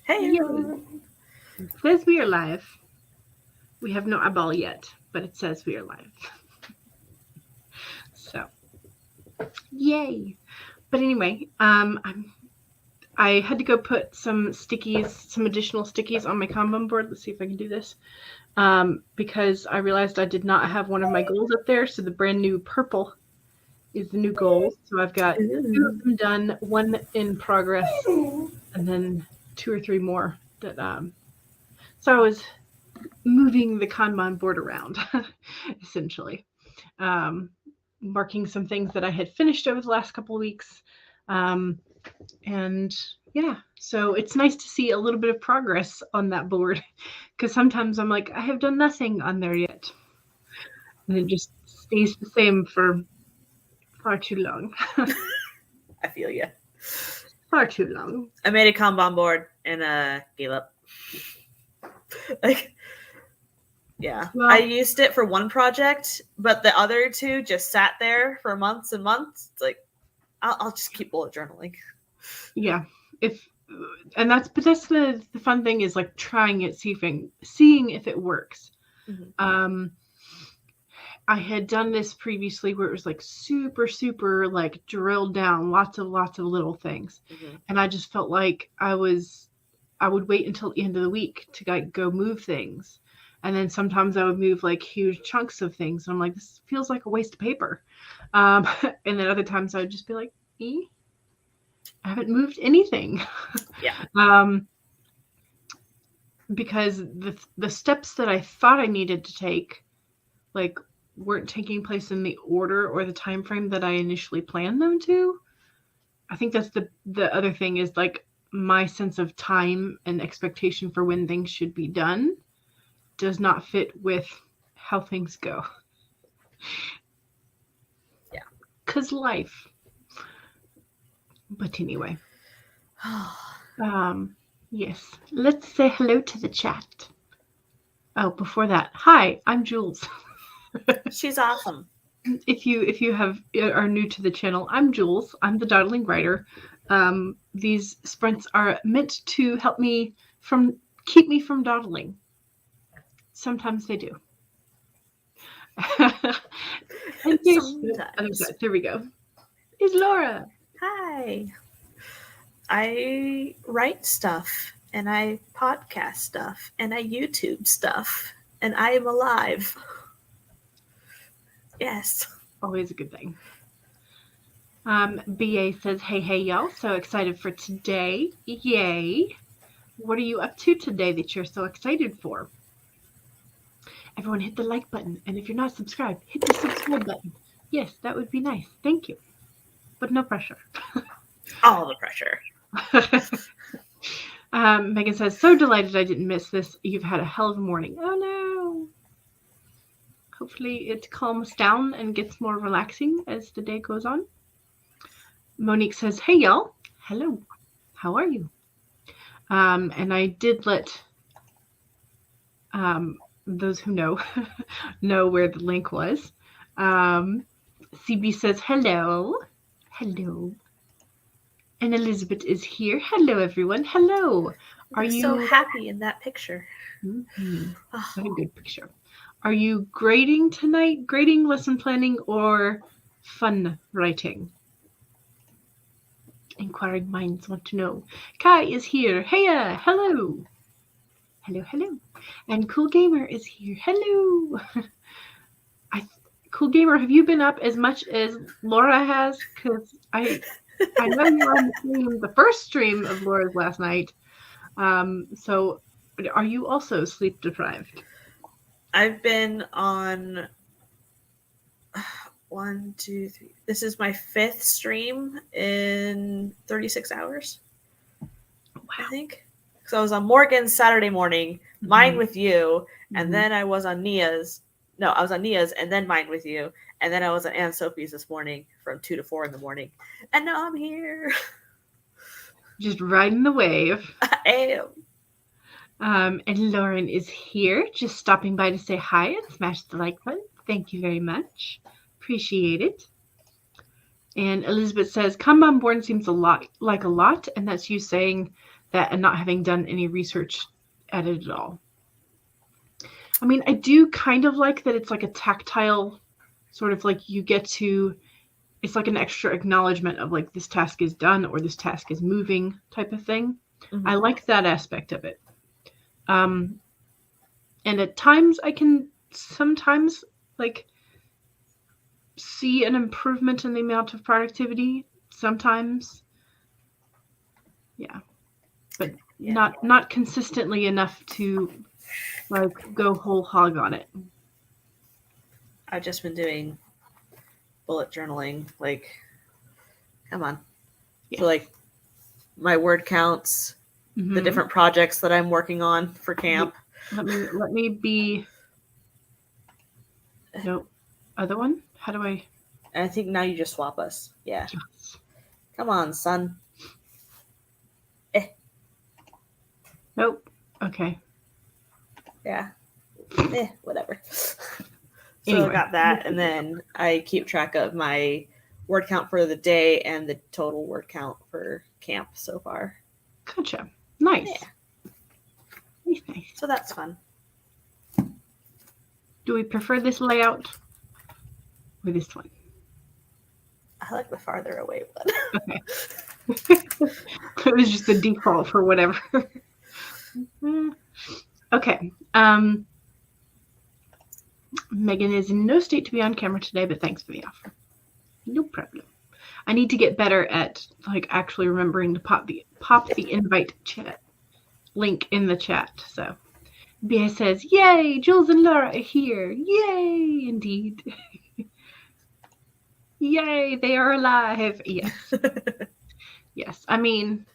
Hey, everyone. It says we are live. We have no eyeball yet, but it says we are live. So, yay! But anyway, I had to go put some additional stickies on my Kanban board. Let's see if I can do this. Because I realized I did not have one of my goals up there, so the brand new purple is the new goal. So I've got 2 of them done, 1 in progress, and then 2 or 3 more that so I was moving the Kanban board around, essentially. Marking some things that I had finished over the last couple of weeks. And yeah, so it's nice to see a little bit of progress on that board, because sometimes I'm like, I have done nothing on there yet. And it just stays the same for far too long. I feel you. Far too long. I made a Kanban board and gave up. Yeah. Well, I used it for one project, but the other 2 just sat there for months and months. It's like, I'll just keep bullet journaling. Yeah. That's the fun thing is like trying it, seeing if it works. Mm-hmm. I had done this previously where it was like super like drilled down, lots of little things. Mm-hmm. And I just felt like I would wait until the end of the week to go move things. And then sometimes I would move like huge chunks of things. And I'm like, this feels like a waste of paper. And then other times I would just be like, I haven't moved anything. Yeah. Because the steps that I thought I needed to take, like, weren't taking place in the order or the time frame that I initially planned them to. I think that's the other thing is like my sense of time and expectation for when things should be done does not fit with how things go. Yeah. 'Cause life. But anyway. Yes. Let's say hello to the chat. Oh, before that. Hi, I'm Jules. She's awesome. If you are new to the channel, I'm Jules. I'm the dawdling writer. These sprints are meant to help me keep me from dawdling. Sometimes they do. And there we go. Is Laura. Hi. I write stuff and I podcast stuff and I YouTube stuff and I am alive. Yes. Always a good thing. BA says, hey, y'all. So excited for today. Yay. What are you up to today that you're so excited for? Everyone hit the like button. And if you're not subscribed, hit the subscribe button. Yes, that would be nice. Thank you. But no pressure. All the pressure. Megan says, so delighted I didn't miss this. You've had a hell of a morning. Oh, no. Hopefully it calms down and gets more relaxing as the day goes on. Monique says, hey, y'all. Hello. How are you? And I did let those who know where the link was. CB says, hello. Hello. And Elizabeth is here. Hello, everyone. Hello. Are you so happy in that picture? Mm-hmm. Oh. What a good picture. Are you grading tonight? Grading, lesson planning, or fun writing? Inquiring minds want to know. Kai is here. Heya. Hello. Hello. And Cool Gamer is here. Hello. Cool Gamer, have you been up as much as Laura has? Because I know you were on the first stream of Laura's last night. So are you also sleep deprived? I've been on 1, 2, 3. This is my 5th stream in 36 hours. Wow. I think. So I was on Morgan's Saturday morning, mine with you, and then I was on Nia's. No, I was on Nia's and then mine with you. And then I was at Anne Sophie's this morning from 2 to 4 in the morning. And now I'm here. Just riding the wave. I am. And Lauren is here, just stopping by to say hi and smash the like button. Thank you very much. Appreciate it. And Elizabeth says, Kanban board seems like a lot, and that's you saying that and not having done any research at it at all. I mean, I do kind of like that it's like a tactile sort of like you get to, it's like an extra acknowledgement of like this task is done or this task is moving type of thing. Mm-hmm. I like that aspect of it. And at times I can sometimes like see an improvement in the amount of productivity. Sometimes. Yeah. But not consistently enough to like go whole hog on it. I've just been doing bullet journaling, like, come on. Yeah. So like my word counts, the different projects that I'm working on for camp. Let me be. No, other one. How do I? And I think now you just swap us. Yeah. Come on, son. Nope. Okay. Yeah. Whatever. So Anyway. I got that, and then I keep track of my word count for the day and the total word count for camp so far. Gotcha. Nice. Yeah. Nice. So that's fun. Do we prefer this layout or this one? I like the farther away one. Okay. It was just the default for whatever. Okay. Megan is in no state to be on camera today, but thanks for the offer. No problem. I need to get better at like actually remembering to pop the invite chat link in the chat. So Bia says, "Yay! Jules and Laura are here! Yay! Indeed! Yay! They are alive! Yes, yes. I mean,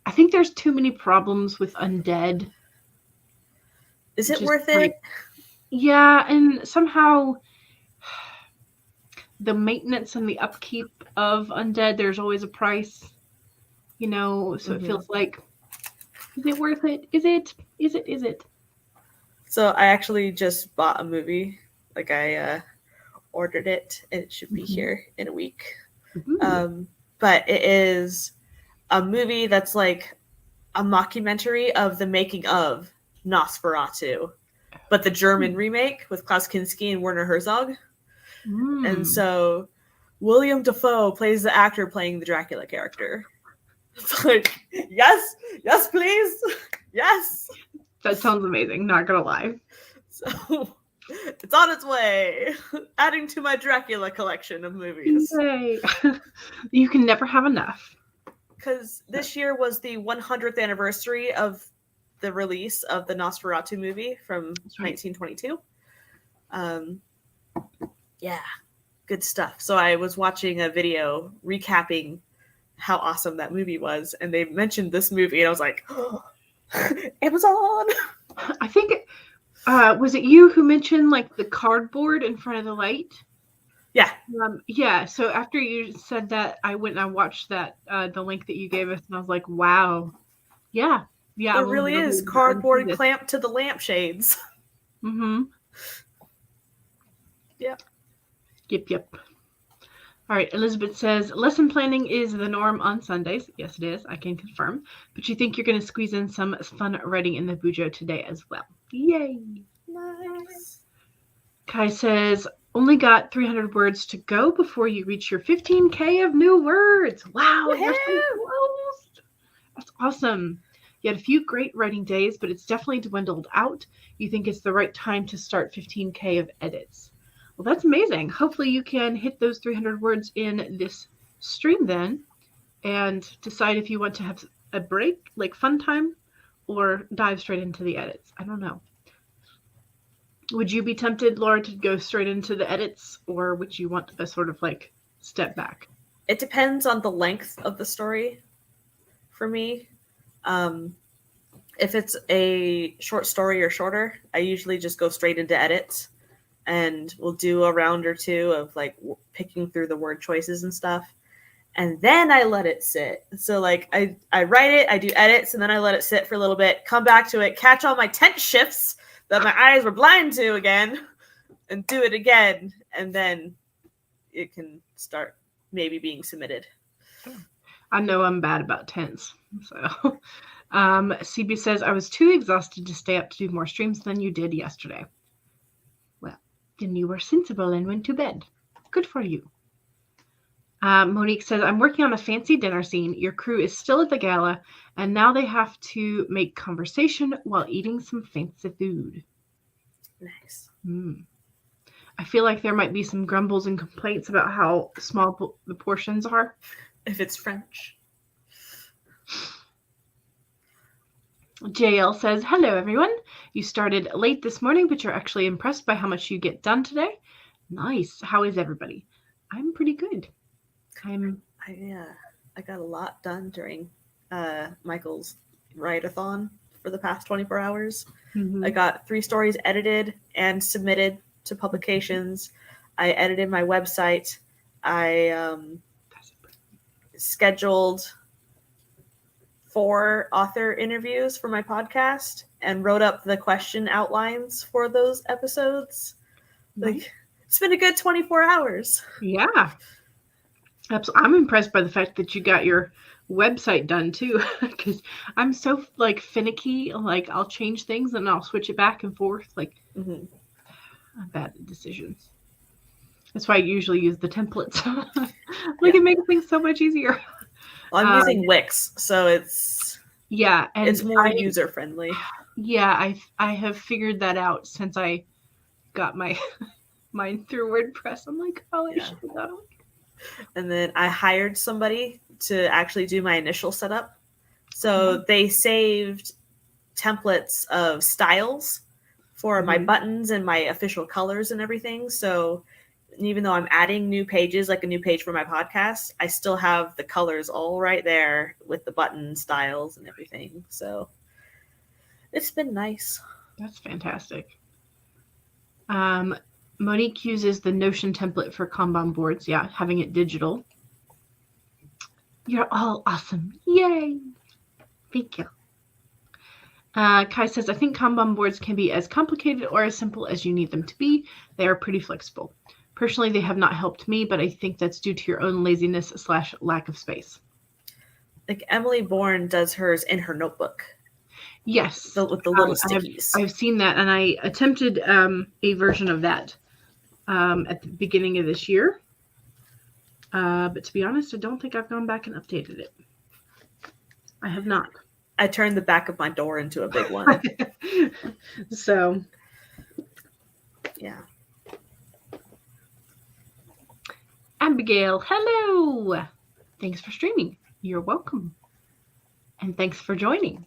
I think there's too many problems with undead. Is it worth it? Yeah, and somehow the maintenance and the upkeep of undead, there's always a price, you know, so it feels like, is it worth it? Is it? Is it? Is it? So I actually just bought a movie. Like I ordered it, and it should be here in a week. But it is a movie that's like a mockumentary of the making of Nosferatu, but the German remake with Klaus Kinski and Werner Herzog. And so William Dafoe plays the actor playing the Dracula character. It's like, yes, please, yes. That sounds amazing, not gonna lie. So it's on its way, adding to my Dracula collection of movies. Yay. You can never have enough. Because this year was the 100th anniversary of the release of the Nosferatu movie from 1922. Yeah, good stuff. So I was watching a video recapping how awesome that movie was, and they mentioned this movie, and I was like, oh, Amazon! I think, was it you who mentioned, like, the cardboard in front of the light? Yeah. Yeah, so after you said that, I went and I watched that, the link that you gave us, and I was like, wow. Yeah. Yeah. There really is cardboard clamped to the lampshades. Yep. Yep. All right, Elizabeth says, lesson planning is the norm on Sundays. Yes, it is. I can confirm. But you think you're going to squeeze in some fun writing in the Bujo today as well. Yay. Nice. Kai says, only got 300 words to go before you reach your 15K of new words. Wow, you're so close. That's awesome. You had a few great writing days, but it's definitely dwindled out. You think it's the right time to start 15K of edits. Well, that's amazing. Hopefully you can hit those 300 words in this stream then and decide if you want to have a break, like fun time, or dive straight into the edits. I don't know. Would you be tempted, Laura, to go straight into the edits, or would you want a sort of like step back? It depends on the length of the story for me. If it's a short story or shorter, I usually just go straight into edits. And we'll do a round or two of like picking through the word choices and stuff. And then I let it sit. So like I write it, I do edits, and then I let it sit for a little bit, come back to it, catch all my tense shifts that my eyes were blind to again, and do it again. And then it can start maybe being submitted. I know I'm bad about tense. So, CB says, I was too exhausted to stay up to do more streams than you did yesterday. Well, then you were sensible and went to bed. Good for you. Monique says, I'm working on a fancy dinner scene. Your crew is still at the gala, and now they have to make conversation while eating some fancy food. Nice. I feel like there might be some grumbles and complaints about how small the portions are. If it's French. JL says, hello, everyone. You started late this morning, but you're actually impressed by how much you get done today. Nice. How is everybody? I'm pretty good. I got a lot done during Michael's write-a-thon for the past 24 hours. I got 3 stories edited and submitted to publications. I edited my website. I scheduled 4 author interviews for my podcast and wrote up the question outlines for those episodes. Like, it's been a good 24 hours. Yeah. I'm impressed by the fact that you got your website done too, because I'm so finicky. Like, I'll change things and I'll switch it back and forth. I'm bad at decisions. That's why I usually use the templates. It makes things so much easier. Well, I'm using Wix, so it's and it's more user friendly. Yeah, I have figured that out since I got my mine through WordPress. I'm like, I should have done it. And then I hired somebody to actually do my initial setup. So they saved templates of styles for my buttons and my official colors and everything. So even though I'm adding new pages, like a new page for my podcast, I still have the colors all right there with the button styles and everything. So it's been nice. That's fantastic. Monique uses the Notion template for Kanban boards. Yeah, having it digital. You're all awesome. Yay. Thank you. Kai says, I think Kanban boards can be as complicated or as simple as you need them to be. They are pretty flexible. Personally, they have not helped me, but I think that's due to your own laziness / lack of space. Like Emily Bourne does hers in her notebook. Yes. With the little stickies. I've seen that, and I attempted a version of that at the beginning of this year. But to be honest, I don't think I've gone back and updated it. I have not. I turned the back of my door into a big one. So. Yeah. Abigail, hello. Thanks for streaming. You're welcome. And thanks for joining.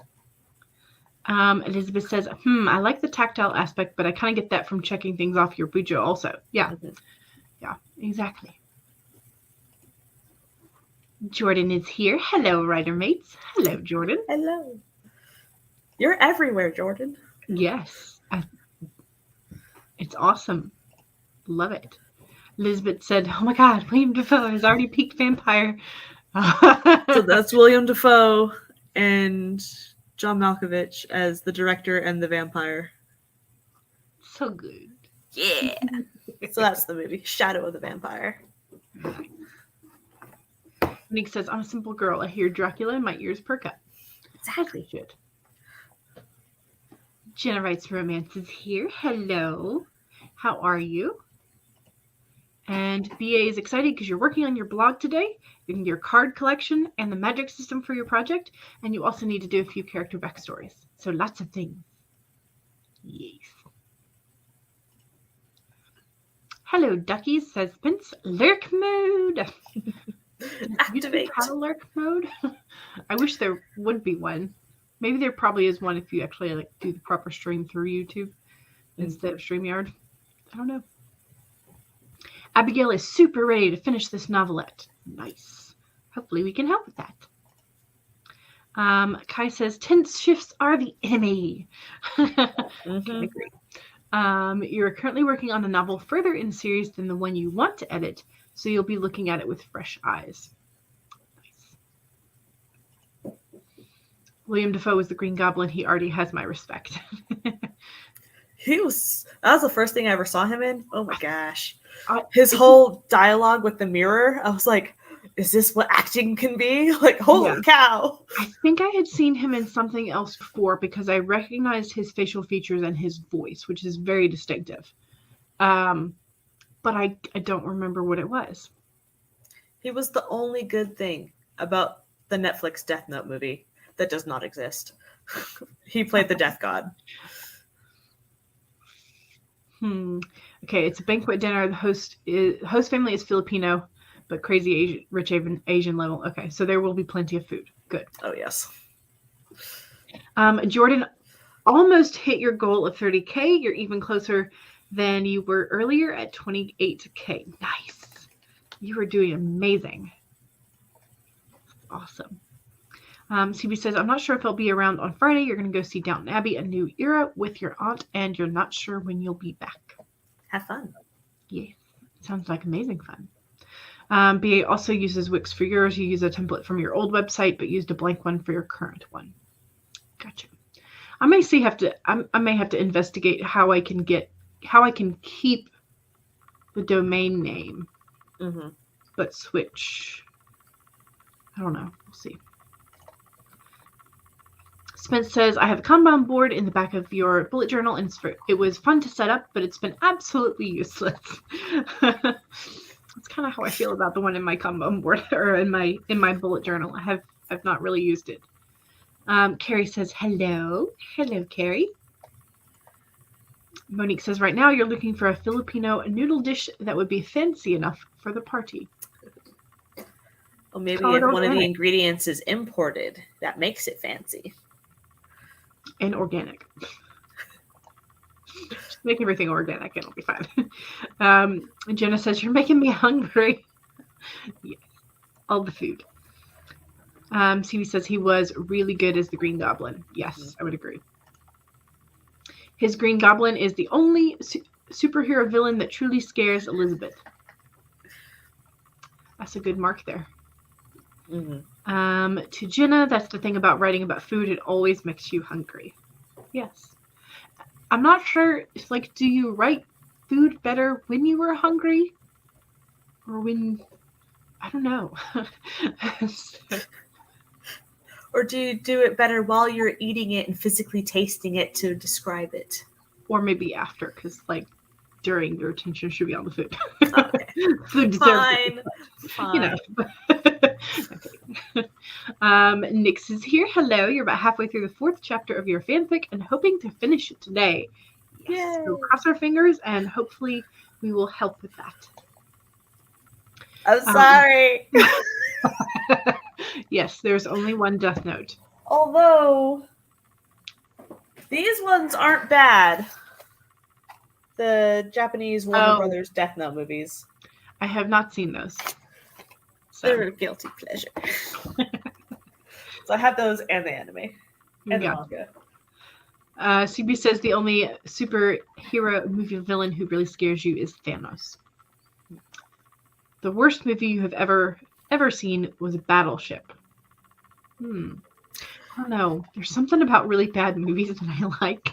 Elizabeth says, I like the tactile aspect, but I kind of get that from checking things off your Bujo also. Yeah. Yeah, exactly. Jordan is here. Hello, writer mates. Hello, Jordan. Hello. You're everywhere, Jordan. Yes. It's awesome. Love it. Elizabeth said, oh my God, William Dafoe has already peaked vampire. So that's William Dafoe and John Malkovich as the director and the vampire. So good. Yeah. So that's the movie, Shadow of the Vampire. Nick says, I'm a simple girl. I hear Dracula and my ears perk up. Exactly. Good. Jenna writes romance is here. Hello. How are you? And BA is excited because you're working on your blog today, your card collection, and the magic system for your project. And you also need to do a few character backstories. So lots of things. Yes. Hello, duckies, says Prince. Lurk mode. Activate. Have a lurk mode? I wish there would be one. Maybe there probably is one if you actually do the proper stream through YouTube instead of StreamYard. I don't know. Abigail is super ready to finish this novelette. Nice. Hopefully we can help with that. Kai says, tense shifts are the enemy. Can agree. You're currently working on a novel further in series than the one you want to edit, so you'll be looking at it with fresh eyes. Nice. William Dafoe is the Green Goblin. He already has my respect. That was the first thing I ever saw him in. Oh my gosh. His whole dialogue with the mirror, I was like, is this what acting can be? Like, holy cow. I think I had seen him in something else before because I recognized his facial features and his voice, which is very distinctive. But I don't remember what it was. He was the only good thing about the Netflix Death Note movie that does not exist. He played the Death God. Okay, it's a banquet dinner. The host family is Filipino, but crazy rich Asian level. Okay, so there will be plenty of food. Good. Oh, yes. Jordan almost hit your goal of 30K. You're even closer than you were earlier at 28K. Nice. You were doing amazing. Awesome. CB says, I'm not sure if I'll be around on Friday. You're going to go see Downton Abbey, A New Era with your aunt, and you're not sure when you'll be back. Have fun. Yes. Sounds like amazing fun. BA also uses Wix for yours. You use a template from your old website, but used a blank one for your current one. Gotcha. I may have to investigate how I can keep the domain name, but switch. I don't know. We'll see. Spence says, I have a Kanban board in the back of your bullet journal, and it was fun to set up, but it's been absolutely useless. That's kind of how I feel about the one in my Kanban board, or in my bullet journal. I've not really used it. Carrie says, hello. Hello, Carrie. Monique says, right now you're looking for a Filipino noodle dish that would be fancy enough for the party. Well, maybe if one of the ingredients is imported, that makes it fancy. And organic. Just make everything organic and it'll be fine. Jenna says, you're making me hungry. Yes. All the food. CB says he was really good as the Green Goblin. Yes, I would agree. His Green Goblin is the only superhero villain that truly scares Elizabeth. That's a good mark there. To Jenna, that's the thing about writing about food. It always makes you hungry. Yes. I'm not sure, do you write food better when you were hungry? Or when, I don't know. Or do you do it better while you're eating it and physically tasting it to describe it? Or maybe after, because, during your attention should be on the food. Okay. Food Fine. You know. Nix is here. Hello. You're about halfway through the 4th chapter of your fanfic and hoping to finish it today. Yes. So cross our fingers and hopefully we will help with that. I'm sorry. Yes, there's only one Death Note. Although these ones aren't bad. The Japanese Warner Brothers Death Note movies. I have not seen those. So. They're a guilty pleasure. So I have those and the anime. And the manga. CB says the only superhero movie villain who really scares you is Thanos. The worst movie you have ever seen was Battleship. I don't know. There's something about really bad movies that I like.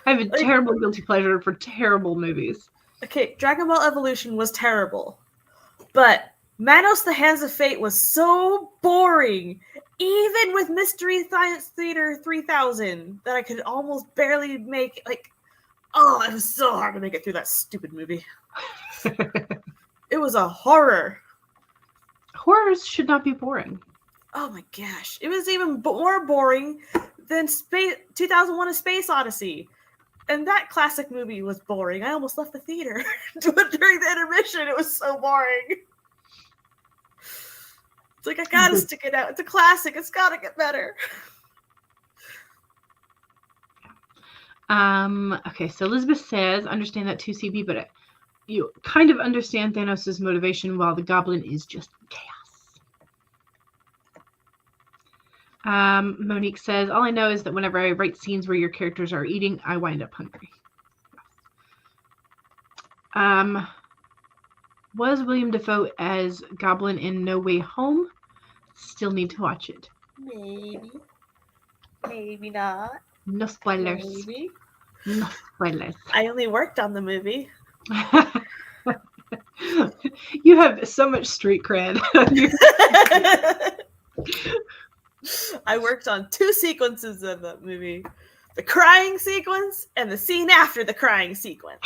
I have a terrible guilty pleasure for terrible movies. Okay, Dragon Ball Evolution was terrible. But Manos the Hands of Fate was so boring, even with Mystery Science Theater 3000, that I could almost barely make, it was so hard to make it through that stupid movie. It was a horror. Horrors should not be boring. Oh my gosh. It was even more boring than 2001: A Space Odyssey. And that classic movie was boring. I almost left the theater during the intermission. It was so boring. It's I gotta stick it out. It's a classic. It's gotta get better. Okay, so Elizabeth says, understand that too, CB, but you kind of understand Thanos' motivation while the goblin is just chaos. Monique says, all I know is that whenever I write scenes where your characters are eating, I wind up hungry. Was William Dafoe as Goblin in No Way Home? Still need to watch it. Maybe. Maybe not. No spoilers. Maybe. No spoilers. I only worked on the movie. You have so much street cred. I worked on 2 sequences of that movie. The crying sequence and the scene after the crying sequence.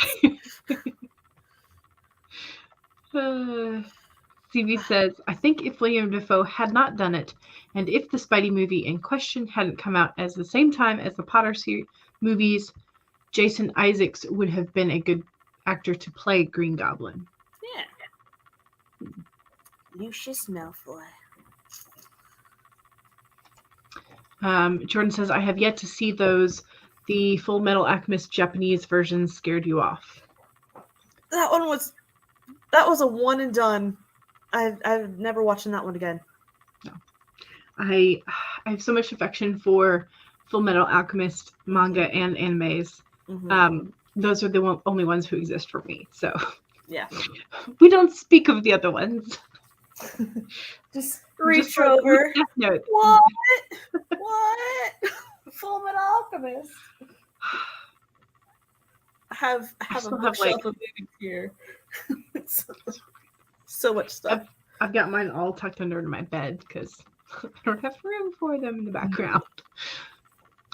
CV says, I think if William Dafoe had not done it, and if the Spidey movie in question hadn't come out at the same time as the Potter movies, Jason Isaacs would have been a good actor to play Green Goblin. Yeah. Lucius Malfoy. Jordan says, I have yet to see those. The Full Metal Alchemist Japanese version scared you off. That was a one and done. I've never watched that one again. No. I have so much affection for Full Metal Alchemist manga and animes. Mm-hmm. Those are the only ones who exist for me. So yeah, we don't speak of the other ones. Just reach over. What? What? Full Metal Alchemist. I have a bookshelf of movies here. So much stuff. I've got mine all tucked under my bed because I don't have room for them in the background.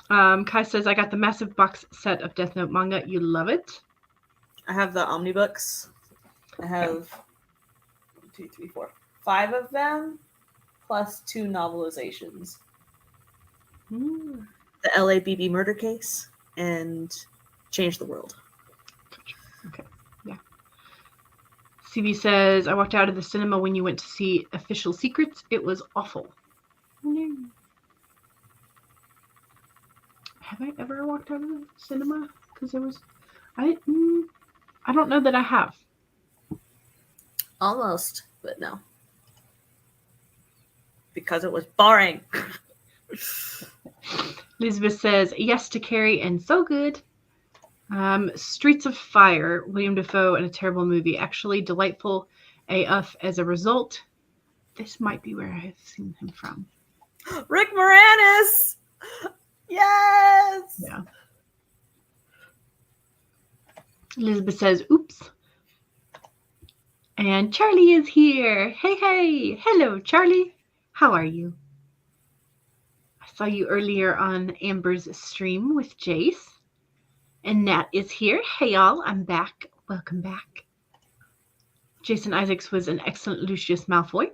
Kai says, I got the massive box set of Death Note manga. You love it? I have the omnibooks. I have 1, 2, 3, 4, 5 of them, plus 2 novelizations. The LABB murder case and Change the World. Okay. Yeah. CV says, I walked out of the cinema when you went to see Official Secrets. It was awful. Have I ever walked out of the cinema? Because I don't know that I have. Almost, but no. Because it was boring. Elizabeth says, yes to Carrie and so good. Streets of Fire, William Dafoe, and a terrible movie. Actually delightful AF as a result. This might be where I have seen him from. Rick Moranis! Yes! Yeah. Elizabeth says, oops. And Charlie is here. Hey. Hello, Charlie. How are you? I saw you earlier on Amber's stream with Jace. And Nat is here. Hey, y'all. I'm back. Welcome back. Jason Isaacs was an excellent Lucius Malfoy.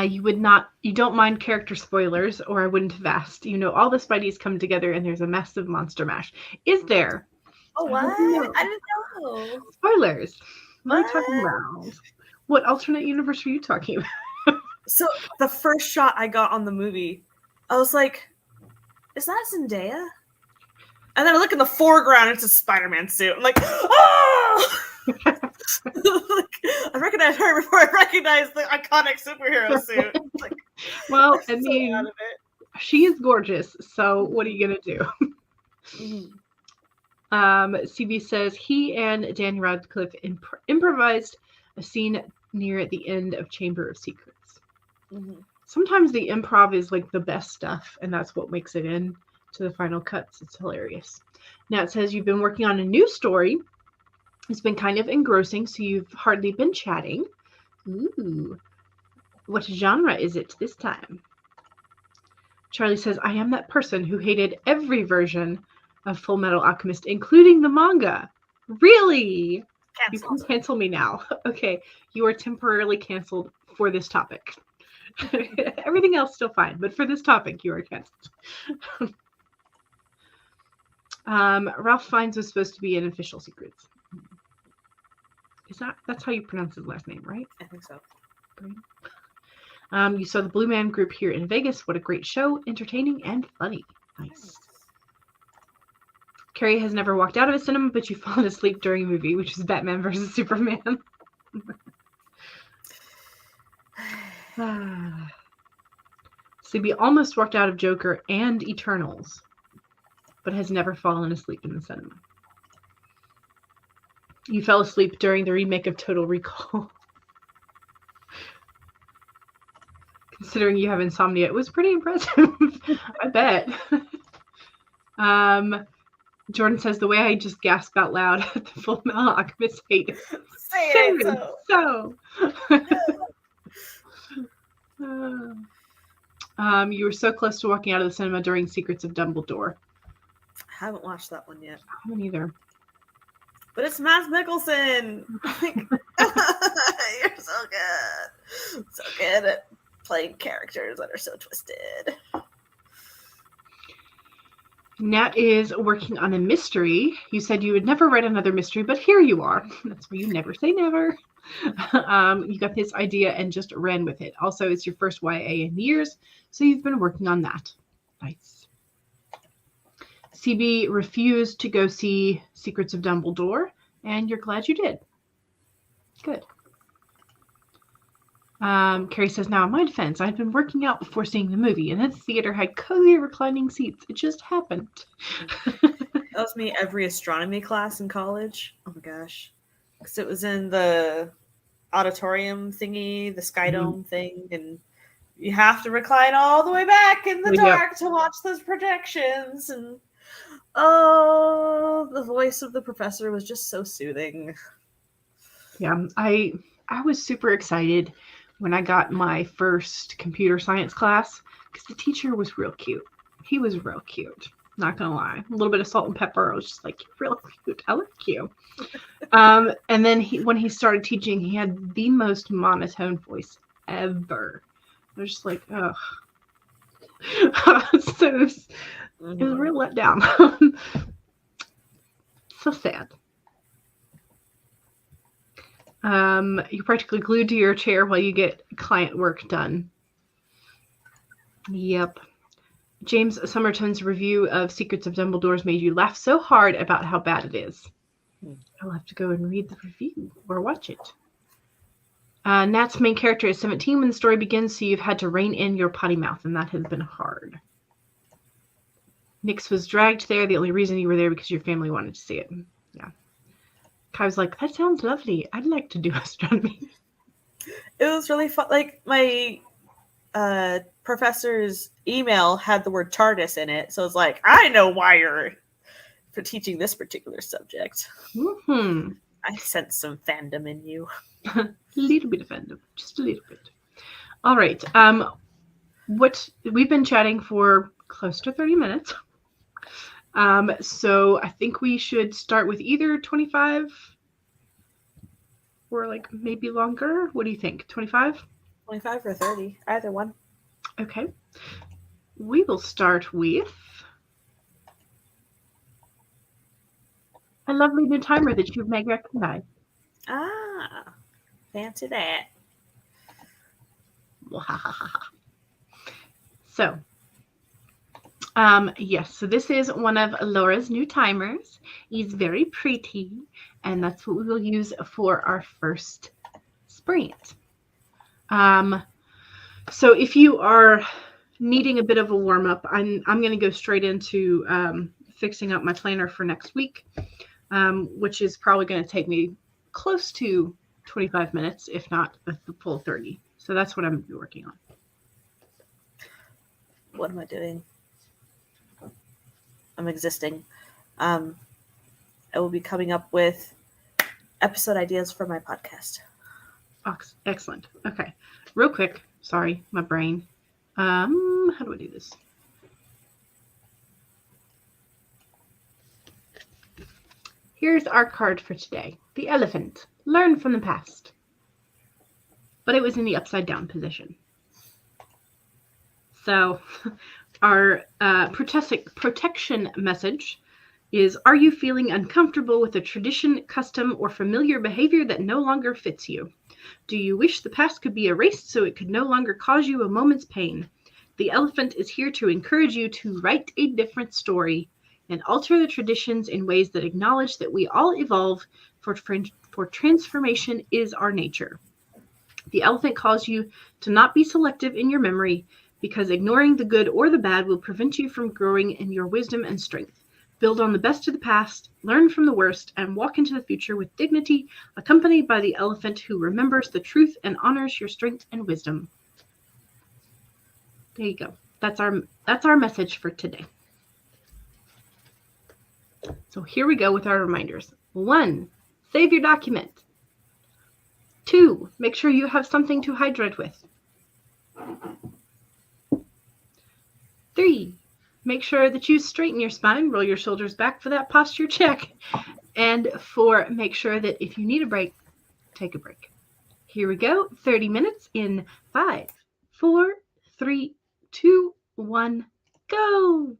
You don't mind character spoilers, or I wouldn't have asked. You know, all the Spideys come together and there's a massive monster mash. Is there? Oh, what? I didn't know. Spoilers. What are you talking about? What alternate universe are you talking about? So, the first shot I got on the movie, I was like, is that Zendaya? And then I look in the foreground, it's a Spider-Man suit. I'm like, oh! I recognize her before I recognize the iconic superhero suit. Like, well, I mean, she is gorgeous, so what are you going to do? CB says, he and Daniel Radcliffe improvised a scene near the end of Chamber of Secrets. Mm-hmm. Sometimes the improv is like the best stuff, and that's what makes it in to the final cuts. It's hilarious. Now it says you've been working on a new story. It's been kind of engrossing, so you've hardly been chatting. Ooh. What genre is it this time? Charlie says, I am that person who hated every version of Full Metal Alchemist, including the manga. Really? You can cancel me now. Okay, you are temporarily canceled for this topic. Everything else still fine, but for this topic, you are canceled. Ralph Fiennes was supposed to be in Official Secrets. That's how you pronounce his last name, right? I think so. You saw the Blue Man Group here in Vegas. What a great show. Entertaining and funny. Nice. Carrie has never walked out of a cinema, but you've fallen asleep during a movie, which is Batman versus Superman. CB almost walked out of Joker and Eternals, but has never fallen asleep in the cinema. You fell asleep during the remake of Total Recall. Considering you have insomnia, it was pretty impressive. I bet. Jordan says the way I just gasped out loud at the Full Metal Alchemist hate. Say it So. You were so close to walking out of the cinema during Secrets of Dumbledore. I haven't watched that one yet. I haven't either. But it's Mads Mikkelsen. You're so good. So good at playing characters that are so twisted. Nat is working on a mystery. You said you would never write another mystery, but here you are. That's where you never say never. You got this idea and just ran with it. Also, it's your first YA in years, so you've been working on that. Nice. CB refused to go see Secrets of Dumbledore, and you're glad you did. Good. Carrie says, now in my defense, I'd been working out before seeing the movie, and that theater had cozy reclining seats. It just happened. That was me every astronomy class in college. Oh my gosh. Because it was in the auditorium thingy, the Sky Dome thing, and you have to recline all the way back in the dark to watch those projections. And the voice of the professor was just so soothing. Yeah, I was super excited when I got my first computer science class because the teacher was real cute. He was real cute. Not gonna lie, a little bit of salt and pepper. I was just like, real cute. I like you. And then when he started teaching, he had the most monotone voice ever. I was just like, ugh. So it was a real letdown. So sad. You're practically glued to your chair while you get client work done. Yep. James Somerton's review of Secrets of Dumbledore's made you laugh so hard about how bad it is. I'll have to go and read the review or watch it. Nat's main character is 17 when the story begins, so you've had to rein in your potty mouth, and that has been hard. Nix was dragged there. The only reason you were there because your family wanted to see it. Yeah. Kai was like, that sounds lovely. I'd like to do astronomy. It was really fun. Like, my professor's email had the word TARDIS in it, so it's like, I know why you're for teaching this particular subject. Mm-hmm. I sense some fandom in you. A little bit of fandom, just a little bit. All right. What we've been chatting for close to 30 minutes. So I think we should start with either 25 or like maybe longer. What do you think? 25? 25 or 30, either one. Okay. We will start with a lovely new timer that you may recognize. Ah, fancy that. So, yes, so this is one of Laura's new timers. It's very pretty, and that's what we will use for our first sprint. So if you are needing a bit of a warm-up, I'm going to go straight into fixing up my planner for next week, which is probably going to take me close to 25 minutes, if not the full 30. So that's what I'm going to be working on. What am I doing? I'm existing. I will be coming up with episode ideas for my podcast. Excellent. Okay. Real quick. Sorry, my brain. How do I do this? Here's our card for today. The elephant. Learn from the past. But it was in the upside down position. So our protection message is, are you feeling uncomfortable with a tradition, custom, or familiar behavior that no longer fits you? Do you wish the past could be erased so it could no longer cause you a moment's pain? The elephant is here to encourage you to write a different story and alter the traditions in ways that acknowledge that we all evolve, for transformation is our nature. The elephant calls you to not be selective in your memory, because ignoring the good or the bad will prevent you from growing in your wisdom and strength. Build on the best of the past, learn from the worst, and walk into the future with dignity, accompanied by the elephant who remembers the truth and honors your strength and wisdom. There you go. That's our message for today. So here we go with our reminders. 1, save your document. 2, make sure you have something to hydrate with. 3, make sure that you straighten your spine, roll your shoulders back for that posture check. And 4, make sure that if you need a break, take a break. Here we go, 30 minutes in 5, 4, 3, 2, 1, go!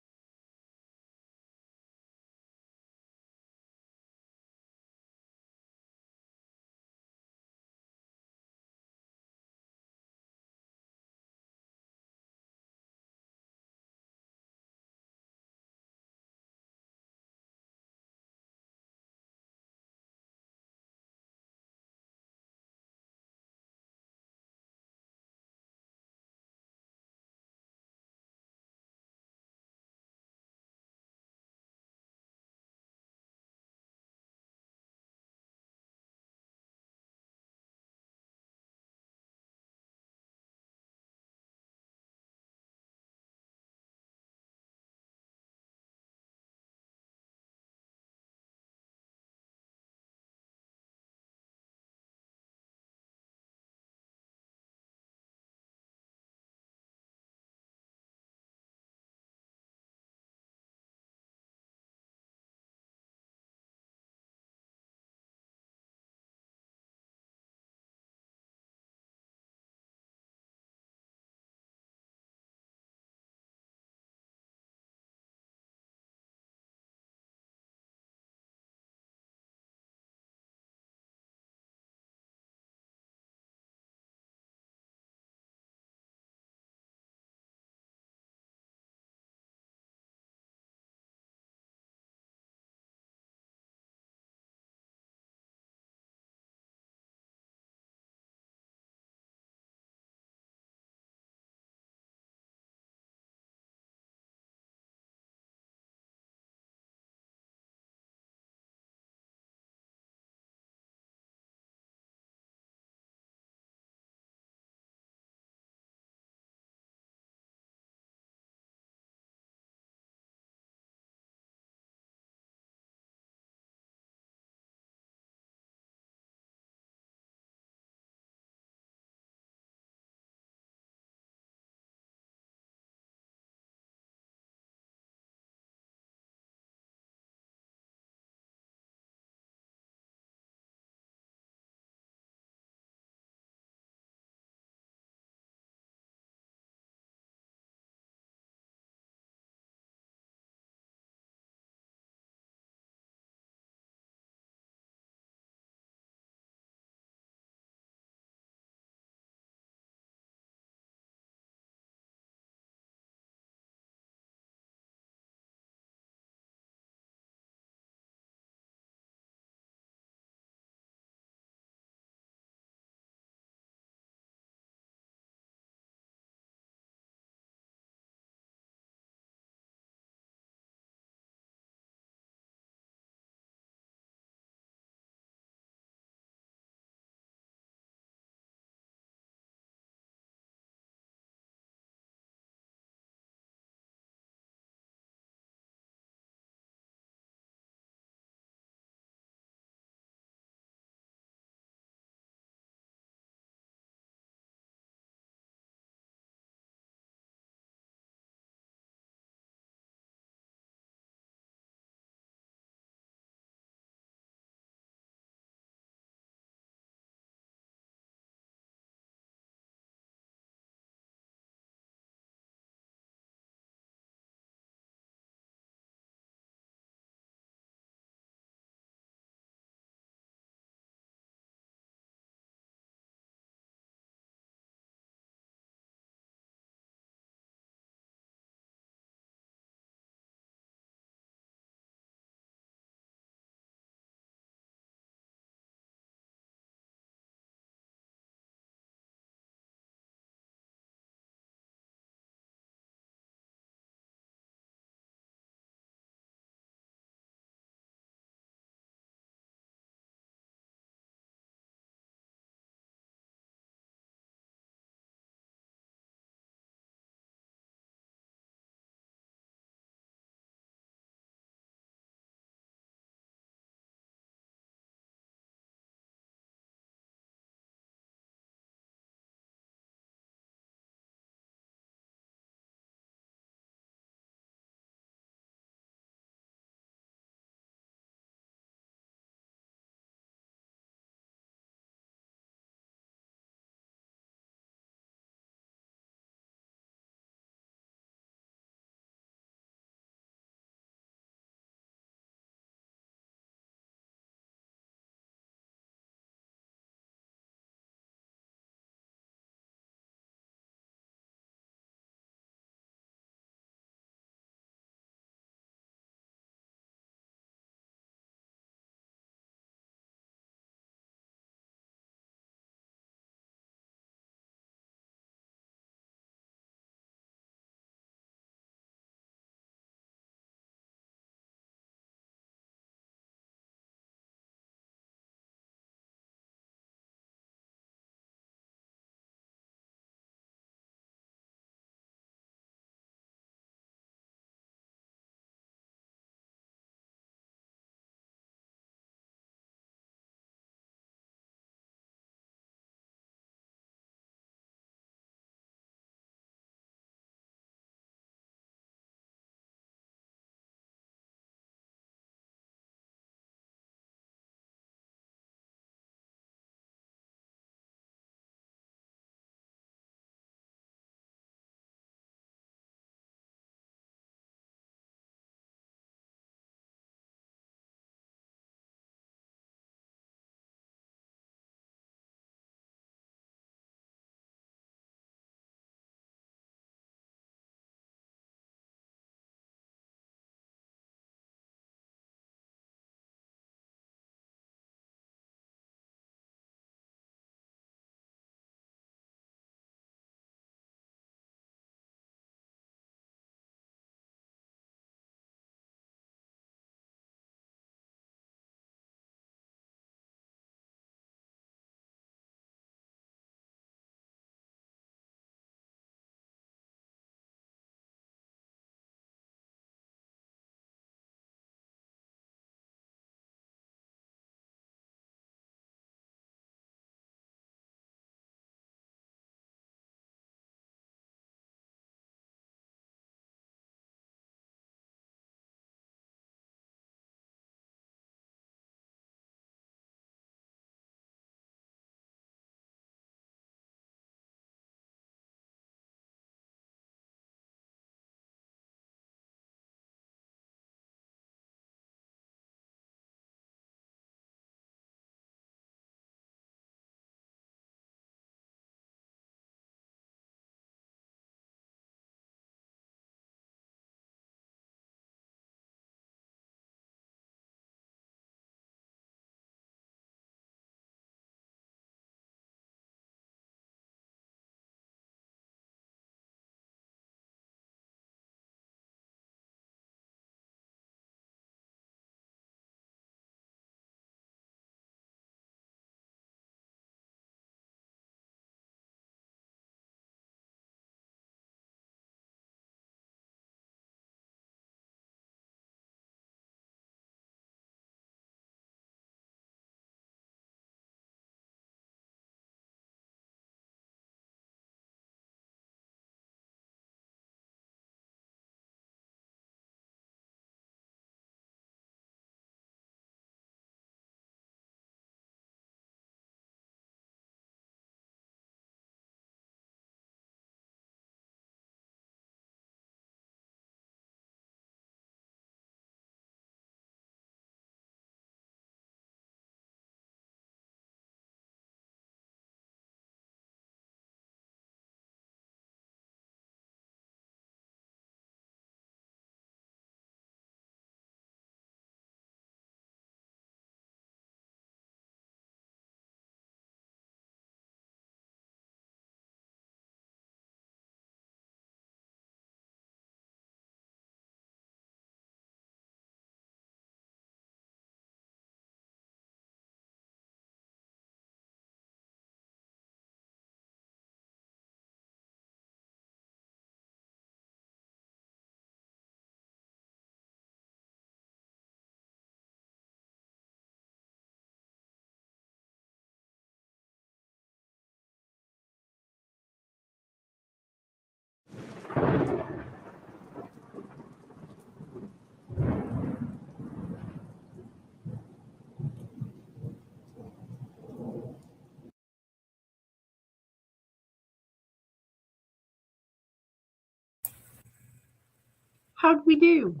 How'd we do?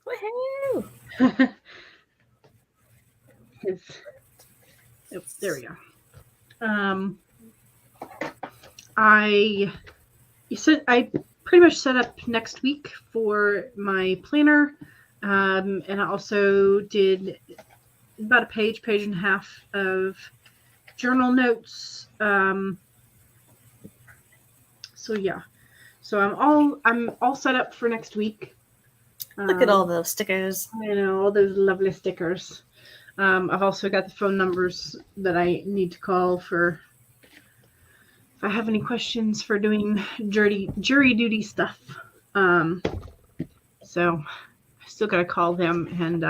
Woohoo! Oh, there we go. I pretty much set up next week for my planner, and I also did about a page and a half of journal notes. So yeah, so I'm all set up for next week. Look at all those stickers. I know, all those lovely stickers. I've also got the phone numbers that I need to call for if I have any questions for doing jury duty stuff. So I still got to call them and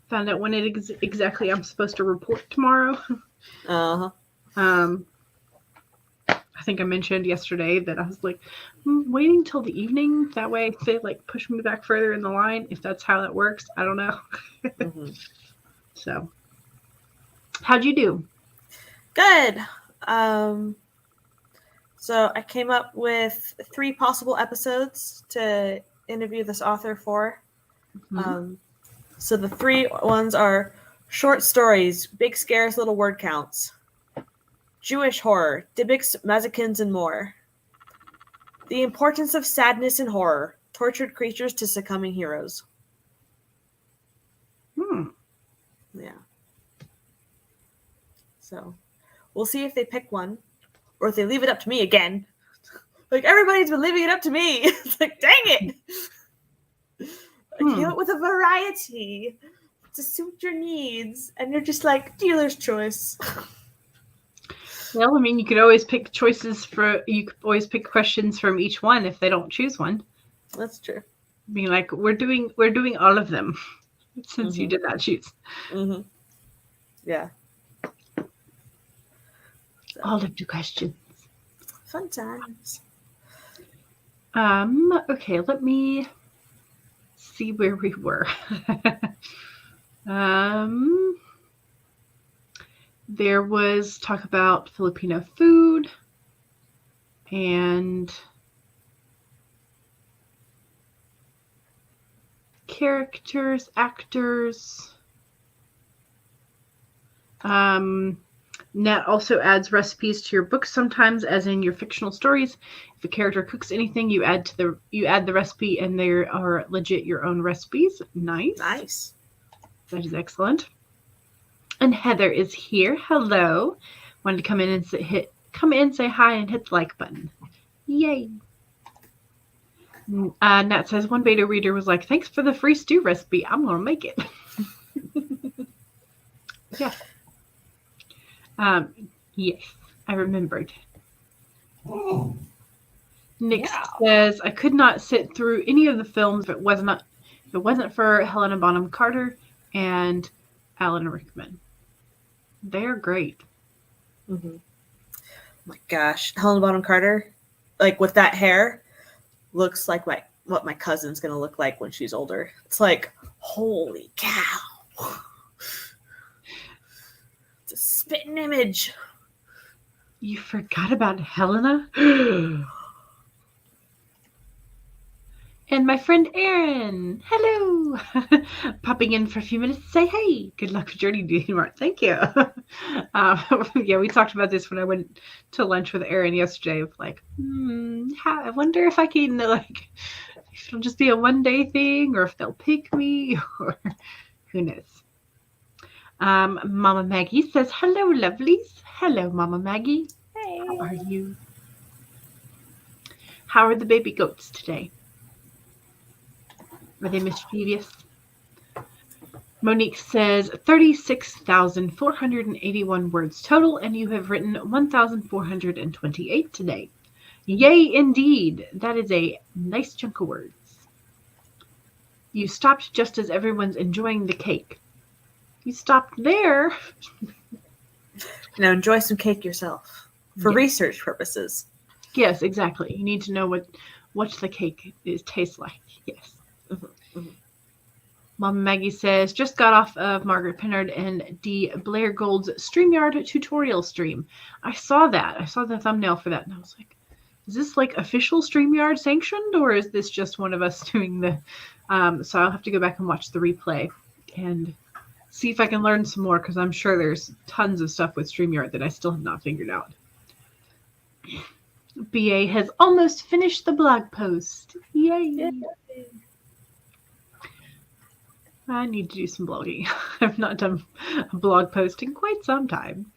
find out when exactly I'm supposed to report tomorrow. Uh-huh. I think I mentioned yesterday that I was like, waiting till the evening. That way they like push me back further in the line. If that's how that works, I don't know. Mm-hmm. So, how'd you do? Good. So I came up with 3 possible episodes to interview this author for. Mm-hmm. So the 3 ones are short stories, big scares, little word counts. Jewish horror, Dybbuk's, Mazikins, and more. The importance of sadness and horror, tortured creatures to succumbing heroes. Yeah. So we'll see if they pick one, or if they leave it up to me again. Like, everybody's been leaving it up to me. It's like, dang it! I came up with a variety to suit your needs, and you're just like, dealer's choice. Well, I mean, you could always pick questions from each one if they don't choose one. That's true. Being like, we're doing all of them since you did not choose. Mm-hmm. Yeah. So. All of the questions. Fun times. Okay, let me see where we were. There was talk about Filipino food and characters, actors. Nat also adds recipes to your books sometimes, as in your fictional stories. If a character cooks anything, you add the recipe, and they are legit your own recipes. Nice. That is excellent. And Heather is here. Hello. Wanted to come in and say hi, and hit the like button. Yay. Nat says one beta reader was like, "Thanks for the free stew recipe. I'm gonna make it." Yeah. Yes, I remembered. Nick says, I could not sit through any of the films if it wasn't for Helena Bonham Carter and Alan Rickman. They're great. Mm-hmm. Oh my gosh, Helena Bonham Carter, like with that hair, looks like what my cousin's gonna look like when she's older. It's like, holy cow. It's a spitting image. You forgot about Helena? And my friend Erin. Hello. Popping in for a few minutes to say, hey, good luck with Journey Duty, Mark. Thank you. Yeah, we talked about this when I went to lunch with Erin yesterday. Of like, I wonder if I can, if it'll just be a one-day thing, or if they'll pick me, or who knows. Mama Maggie says, hello, lovelies. Hello, Mama Maggie. Hey. How are you? How are the baby goats today? Are they mischievous? Monique says 36,481 words total, and you have written 1,428 today. Yay, indeed. That is a nice chunk of words. You stopped just as everyone's enjoying the cake. You stopped there. Now enjoy some cake yourself for research purposes. Yes, exactly. You need to know what the cake tastes like. Yes. Mm-hmm. Mom Maggie says, just got off of Margaret Pinnard and D. Blair Gold's StreamYard tutorial stream. I saw that. I saw the thumbnail for that, and I was like, is this like official StreamYard sanctioned, or is this just one of us doing the... so I'll have to go back and watch the replay and see if I can learn some more, because I'm sure there's tons of stuff with StreamYard that I still have not figured out. BA has almost finished the blog post. Yay! Yay. I need to do some blogging. I've not done a blog post in quite some time.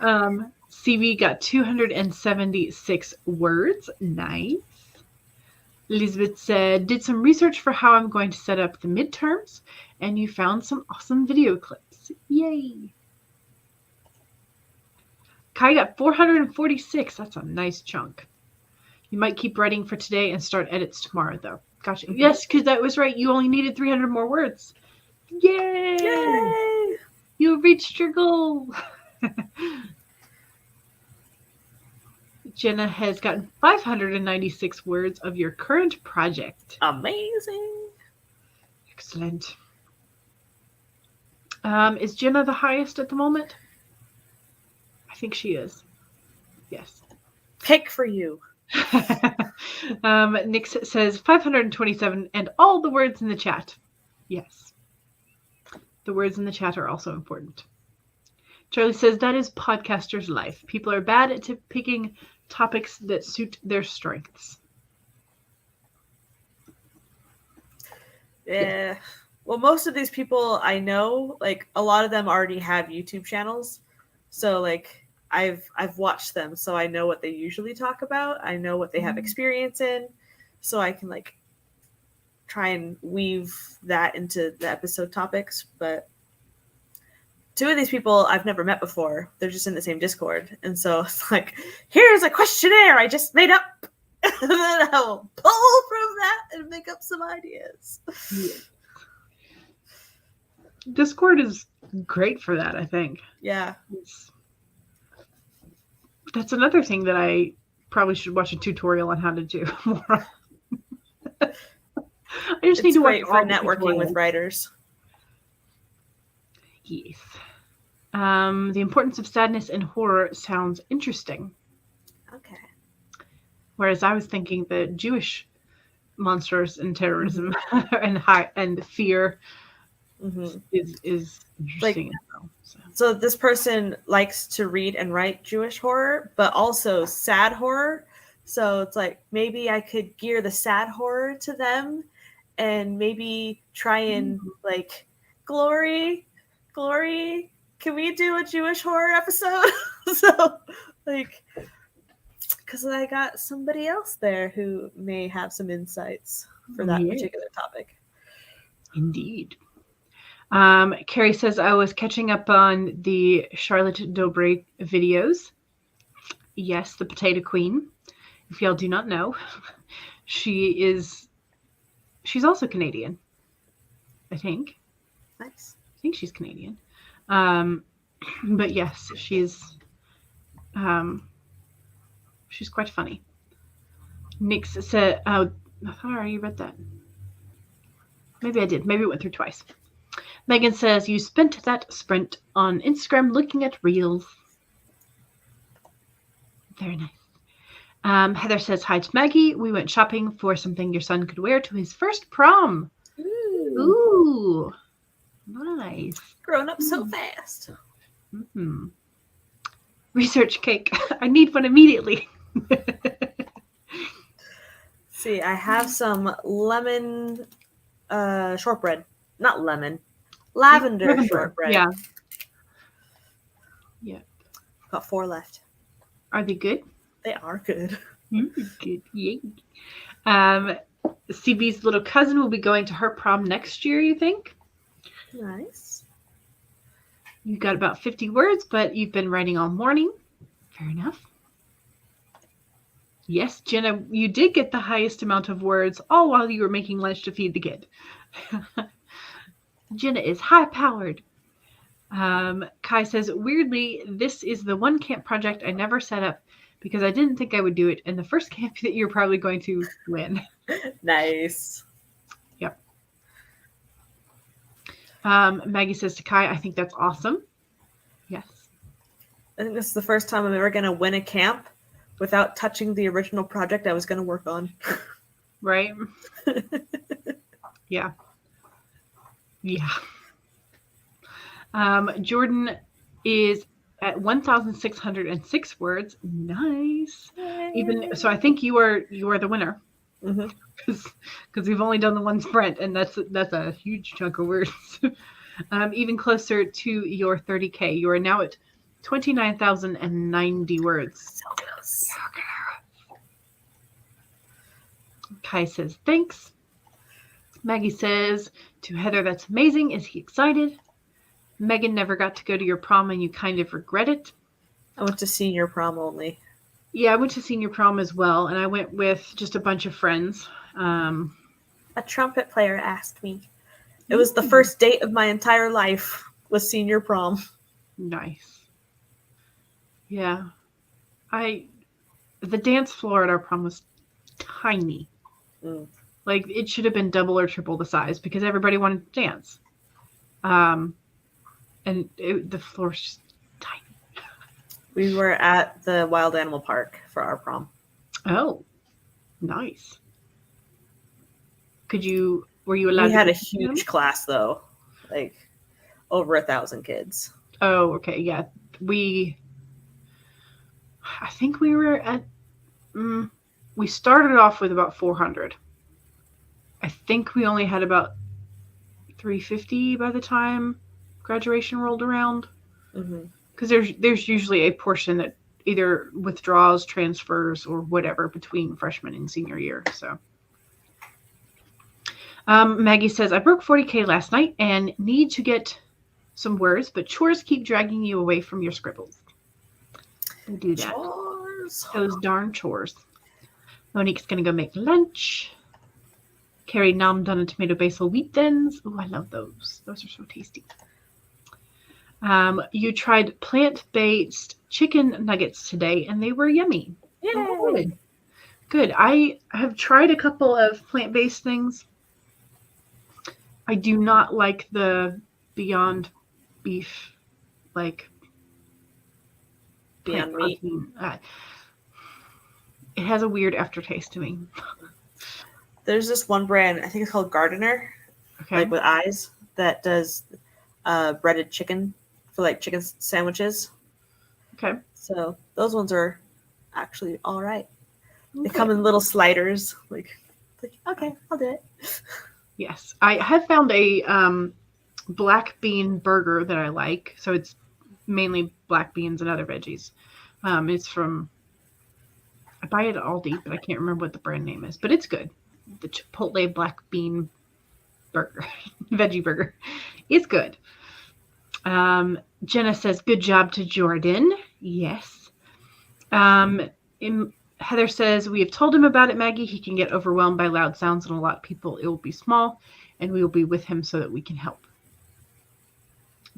CV got 276 words. Nice. Elizabeth said, did some research for how I'm going to set up the midterms, and you found some awesome video clips. Yay. Kai got 446. That's a nice chunk. You might keep writing for today and start edits tomorrow, though. Gotcha. Mm-hmm. Yes, because that was right. You only needed 300 more words. Yay! Yay! You reached your goal. Jenna has gotten 596 words of your current project. Amazing. Excellent. Is Jenna the highest at the moment? I think she is. Yes. Pick for you. Nick says 527 and all the words in the chat. Yes. The words in the chat are also important. Charlie says that is podcaster's life. People are bad at picking topics that suit their strengths. Yeah. Well, most of these people I know, like a lot of them already have YouTube channels. So like I've watched them, so I know what they usually talk about. I know what they have experience in, so I can like try and weave that into the episode topics. But two of these people I've never met before. They're just in the same Discord. And so it's like, here's a questionnaire I just made up. And then I'll pull from that and make up some ideas. Yeah. Discord is great for that, I think. Yeah. That's another thing that I probably should watch a tutorial on how to do more. I just need to watch for networking with writers. Yes. The importance of sadness and horror sounds interesting. Okay. Whereas I was thinking the Jewish monsters and terrorism and fear is interesting. Like, so this person likes to read and write Jewish horror, but also sad horror. So it's like maybe I could gear the sad horror to them, and maybe try and like glory. Can we do a Jewish horror episode? So like, because I got somebody else there who may have some insights for that particular topic. Indeed. Carrie says, I was catching up on the Charlotte Dobre videos. Yes, the Potato Queen. If y'all do not know, she's also Canadian, I think. Nice. I think she's Canadian. But yes, she's quite funny. Nick said, oh, I thought I already read that. Maybe I did. Maybe it went through twice. Megan says, you spent that sprint on Instagram looking at reels. Very nice. Heather says, hi to Maggie. We went shopping for something your son could wear to his first prom. Ooh. Nice. Grown up so fast. Mm-hmm. Research cake. I need one immediately. See, I have some lemon shortbread. Not lemon. Lavender shortbread. Yeah. Yeah. Got 4 left. Are they good? They are good. Good. Yay. CB's little cousin will be going to her prom next year, you think? Nice. You got about 50 words, but you've been writing all morning. Fair enough. Yes, Jenna, you did get the highest amount of words, all while you were making lunch to feed the kid. Jenna is high-powered. Kai says, weirdly, this is the one camp project I never set up because I didn't think I would do it in the first camp that you're probably going to win. Nice. Yep. Maggie says to Kai, I think that's awesome. Yes. I think this is the first time I'm ever going to win a camp without touching the original project I was going to work on. Right? Yeah. Yeah. Jordan is at 1,606 words. Nice. Even so, I think you are the winner. Because we've only done the one sprint, and that's a huge chunk of words. Even closer to your 30K. You are now at 29,090 words. So close. Kai says thanks. Maggie says to Heather, that's amazing. Is he excited? Megan never got to go to your prom and you kind of regret it. I went to senior prom only. Yeah, I went to senior prom as well, and I went with just a bunch of friends. A trumpet player asked me. It was the first date of my entire life was senior prom. Nice. Yeah. The dance floor at our prom was tiny. Like, it should have been double or triple the size because everybody wanted to dance. And the floor's just tiny. We were at the Wild Animal Park for our prom. Oh, nice. Were you allowed? We had a huge class though, like over 1,000 kids. Oh, okay, yeah. I think we were at. We started off with about 400. I think we only had about 350 by the time graduation rolled around. Because there's usually a portion that either withdraws, transfers, or whatever between freshman and senior year. So, Maggie says, I broke 40K last night and need to get some words, but chores keep dragging you away from your scribbles. They do that. Chores. Those darn chores. Monique's going to go make lunch. Carrie nommed on a tomato basil wheat thins. Oh, I love those. Those are so tasty. You tried plant-based chicken nuggets today, and they were yummy. Yay. Oh, good. I have tried a couple of plant-based things. I do not like the Beyond Beef, like Beyond Meat. It has a weird aftertaste to me. There's this one brand, I think it's called Gardener, like with eyes, that does breaded chicken for like chicken sandwiches. Okay. So those ones are actually all right. They come in little sliders. Like okay, I'll do it. Yes. I have found a black bean burger that I like. So it's mainly black beans and other veggies. It's from, I buy it at Aldi, but I can't remember what the brand name is. But it's good. The Chipotle black bean burger, veggie burger. It's good. Jenna says, good job to Jordan. Yes. Heather says, we have told him about it, Maggie. He can get overwhelmed by loud sounds and a lot of people. It will be small, and we will be with him so that we can help.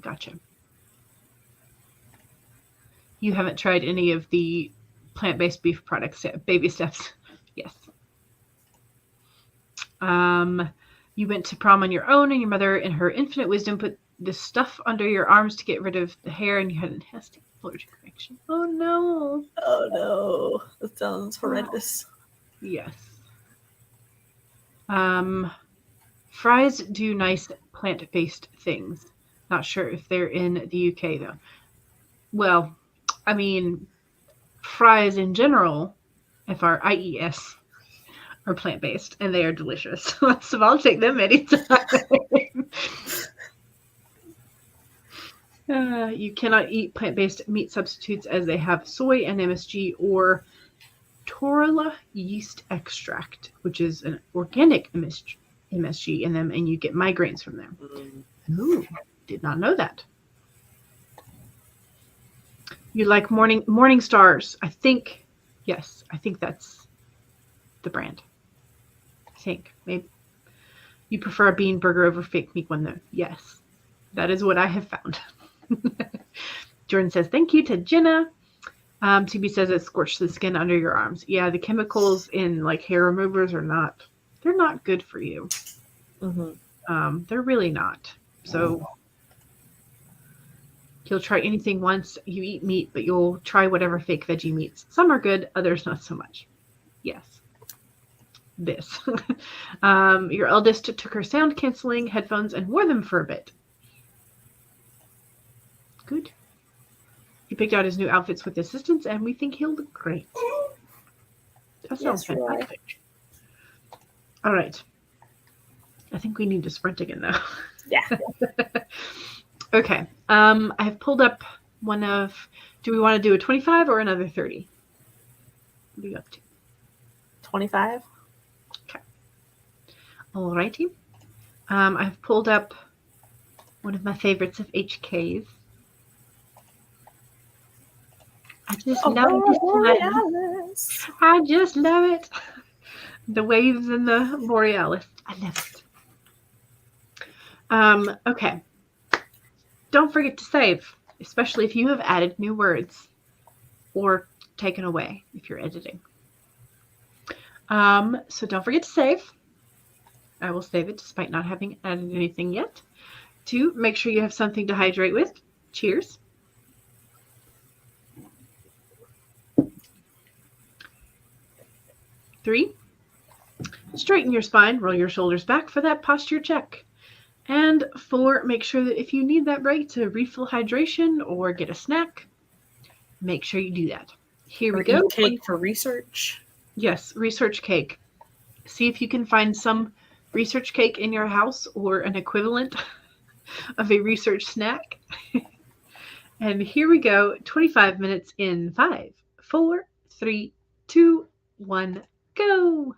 Gotcha. You haven't tried any of the plant-based beef products yet. Baby steps. Yes. You went to prom on your own, and your mother, in her infinite wisdom, put this stuff under your arms to get rid of the hair, and you had a nasty allergic reaction. Oh no! Oh no! That sounds horrendous. Yes. Fries do nice plant-based things. Not sure if they're in the UK though. Well, I mean, fries in general, F-R-I-E-S, are plant-based, and they are delicious. So I'll take them anytime. You cannot eat plant-based meat substitutes as they have soy and MSG or Torula yeast extract, which is an organic MSG in them, and you get migraines from them. Ooh, did not know that. You like Morning Stars? I think, yes, I think that's the brand. I think maybe you prefer a bean burger over fake meat one though. Yes, that is what I have found. Jordan says, thank you to Jenna. TB says it scorched the skin under your arms. Yeah, the chemicals in like hair removers they're not good for you. They're really not. So you'll try anything once. You eat meat, but you'll try whatever fake veggie meats. Some are good, others not so much. Yes. This. Your eldest took her sound canceling headphones and wore them for a bit. Good. He picked out his new outfits with assistance, and we think he'll look great. That sounds fantastic. All right. I think we need to sprint again, though. Yeah. Okay. I have pulled up one of. Do we want to do a 25 or another 30? What are you up to? 25. Okay. All righty. I've pulled up one of my favorites of HK's. I just love this one. I just love it. The waves and the borealis. I love it. Okay. Don't forget to save, especially if you have added new words or taken away if you're editing. So don't forget to save. I will save it despite not having added anything yet. 2, make sure you have something to hydrate with. Cheers. 3, straighten your spine, roll your shoulders back for that posture check. And 4, make sure that if you need that break to refill hydration or get a snack, make sure you do that. Here we go. Eat cake for research. Yes, research cake. See if you can find some research cake in your house or an equivalent of a research snack. And here we go. 25 minutes in 5, 4, 3, 2, 1, go.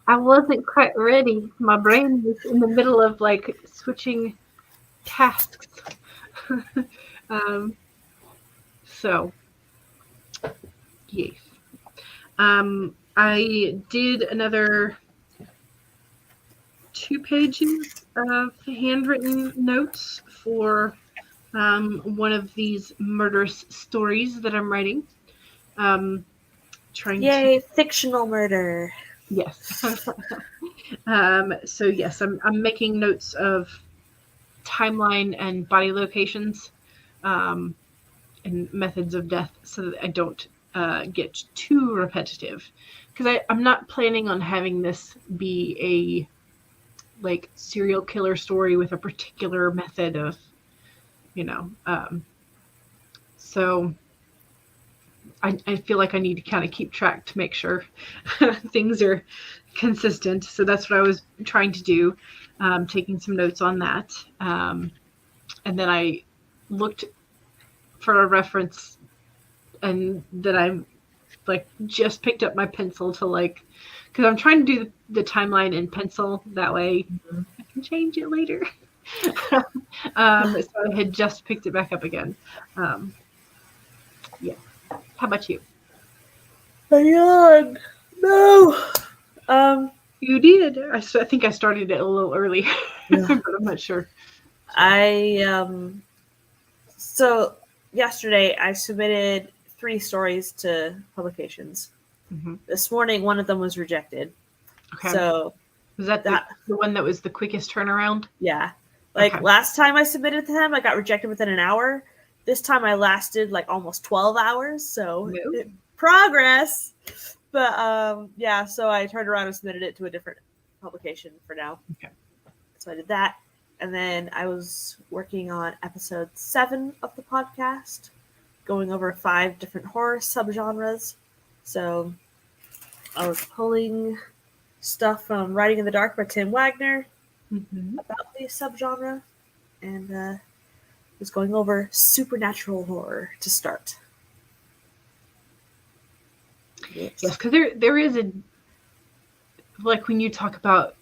I wasn't quite ready. My brain was in the middle of like switching tasks. So, yes. I did another 2 pages of handwritten notes for one of these murderous stories that I'm writing. Yay, fictional murder. Yes. So yes, I'm making notes of timeline and body locations, and methods of death, so that I don't get too repetitive. Because I'm not planning on having this be a like serial killer story with a particular method of, so I feel like I need to kind of keep track to make sure things are consistent. So that's what I was trying to do, taking some notes on that. And then I looked for a reference, and that I like just picked up my pencil to like, because I'm trying to do the timeline in pencil. That way I can change it later. So I had just picked it back up again. Yeah. How about you? My God, no. You did. I think I started it a little early, but I'm not sure. So yesterday I submitted 3 stories to publications. Mm-hmm. This morning, one of them was rejected. Okay. So was that the one that was the quickest turnaround? Yeah. Like last time I submitted to them, I got rejected within an hour. This time I lasted like almost 12 hours. So progress. But yeah, so I turned around and submitted it to a different publication for now. Okay. So I did that. And then I was working on episode 7 of the podcast, going over 5 different horror subgenres. So I was pulling stuff from Writing in the Dark by Tim Wagner about the subgenre, and was going over supernatural horror to start. Yes, because there is a, like when you talk about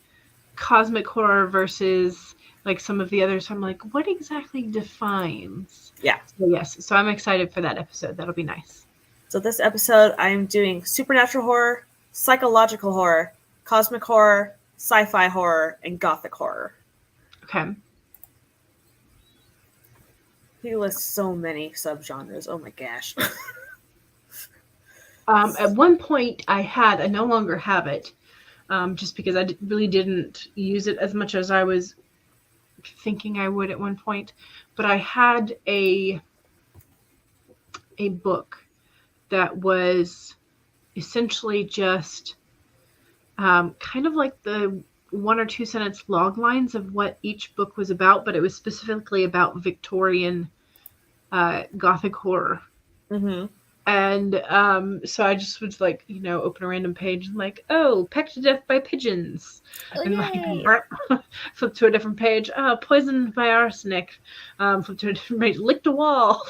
cosmic horror versus like some of the others, I'm like, what exactly defines? Yeah. So yes, so I'm excited for that episode. That'll be nice. So this episode, I'm doing supernatural horror, psychological horror, cosmic horror, sci-fi horror, and gothic horror. Okay. He lists so many subgenres. Oh my gosh. At one point, I no longer have it, just because I really didn't use it as much as I was thinking I would at one point. But I had a book that was essentially just kind of like the 1 or 2 sentence log lines of what each book was about, but it was specifically about Victorian gothic horror. Mm-hmm. And so I just would like, open a random page and like, oh, pecked to death by pigeons. And like flip to a different page, oh, poisoned by arsenic. Flip to a different page, licked a wall.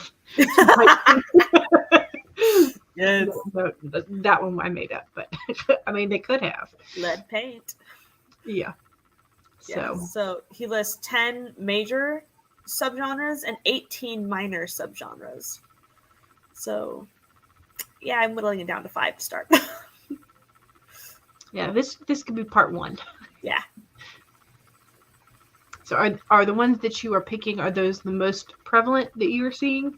Yes. That one I made up, but I mean, they could have. Lead paint. Yeah. So he lists 10 major subgenres and 18 minor subgenres. So yeah, I'm whittling it down to 5 to start. Yeah, this could be part 1. Yeah. So are the ones that you are picking, are those the most prevalent that you are seeing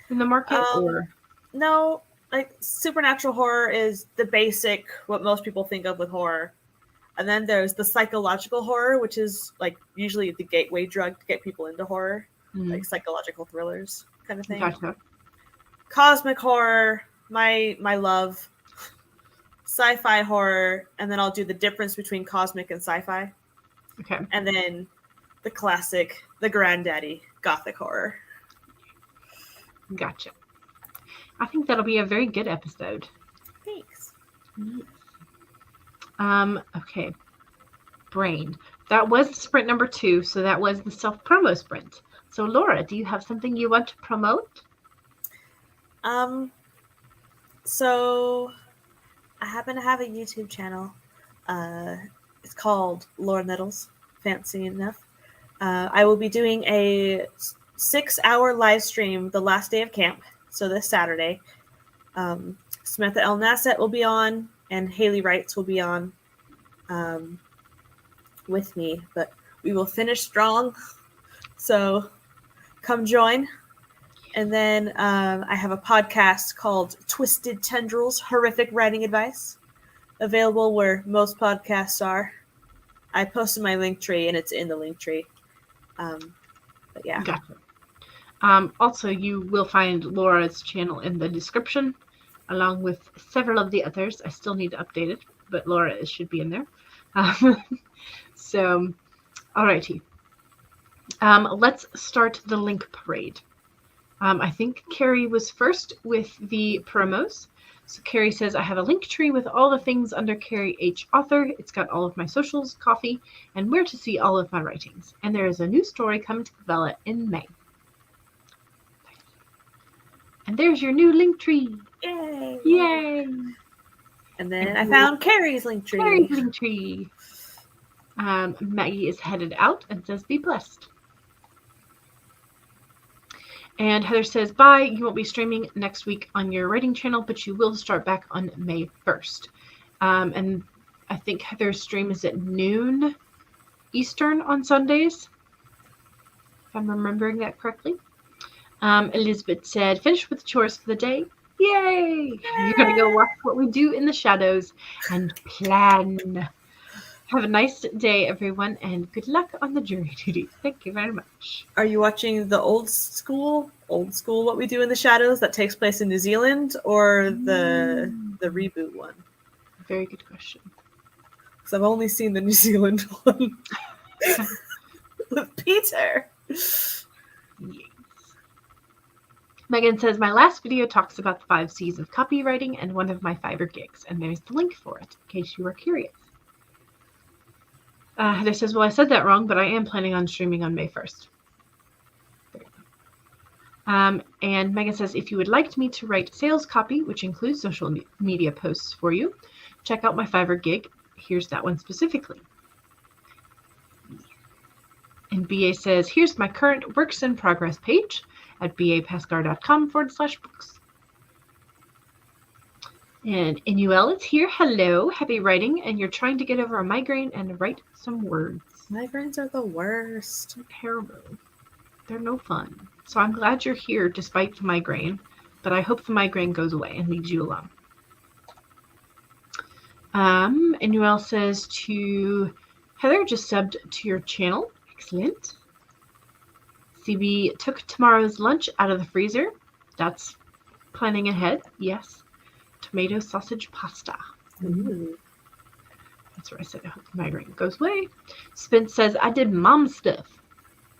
in the market, or? No, like supernatural horror is the basic, what most people think of with horror. And then there's the psychological horror, which is like usually the gateway drug to get people into horror, like psychological thrillers kind of thing. Gotcha. Cosmic horror, my love. Sci-fi horror, and then I'll do the difference between cosmic and sci-fi. Okay. And then the classic, the granddaddy, gothic horror. Gotcha. I think that'll be a very good episode. Thanks. Okay. Brain. That was sprint number 2, so that was the self-promo sprint. So Laura, do you have something you want to promote? So I happen to have a YouTube channel It's called Laura Nettles. Fancy enough. I will be doing a 6-hour live stream the last day of camp, so this Saturday. Samantha El Nassett will be on, and Haley Wrights will be on with me, but we will finish strong, so come join. And then I have a podcast called Twisted Tendrils, Horrific Writing Advice, available where most podcasts are. I posted my link tree, and it's in the link tree. But yeah. Gotcha. Also, you will find Laura's channel in the description, along with several of the others. I still need to update it, but Laura should be in there. So, alrighty. Let's start the link parade. I think Carrie was first with the promos. So Carrie says, I have a link tree with all the things under Carrie H. Author. It's got all of my socials, coffee, and where to see all of my writings. And there is a new story coming to Bella in May. And there's your new link tree. Yay! Yay! And then I found Carrie's link tree. Carrie's link tree. Maggie is headed out and says, be blessed. And Heather says, bye, you won't be streaming next week on your writing channel, but you will start back on May 1st. And I think Heather's stream is at noon Eastern on Sundays, if I'm remembering that correctly. Elizabeth said, finish with chores for the day. Yay! You're going to go watch what we do in the shadows and plan. Have a nice day, everyone, and good luck on the jury duty. Thank you very much. Are you watching the old school What We Do in the Shadows that takes place in New Zealand, or the reboot one? Very good question. Because I've only seen the New Zealand one with Peter. Yes. Megan says, my last video talks about the 5 C's of copywriting and one of my Fiverr gigs, and there's the link for it, in case you are curious. Heather says, well, I said that wrong, but I am planning on streaming on May 1st. And Megan says, if you would like me to write sales copy, which includes social media posts for you, check out my Fiverr gig. Here's that one specifically. And BA says, here's my current works in progress page at bapascar.com/books. And NUL is here. Hello, happy writing, and you're trying to get over a migraine and write some words. Migraines are the worst. They're terrible. They're no fun. So I'm glad you're here despite the migraine, but I hope the migraine goes away and leaves you alone. NUL says to Heather, just subbed to your channel. Excellent. CB took tomorrow's lunch out of the freezer. That's planning ahead. Yes. Tomato sausage pasta. Ooh. That's where I said I hope the migraine goes away. Spence says, I did mom stuff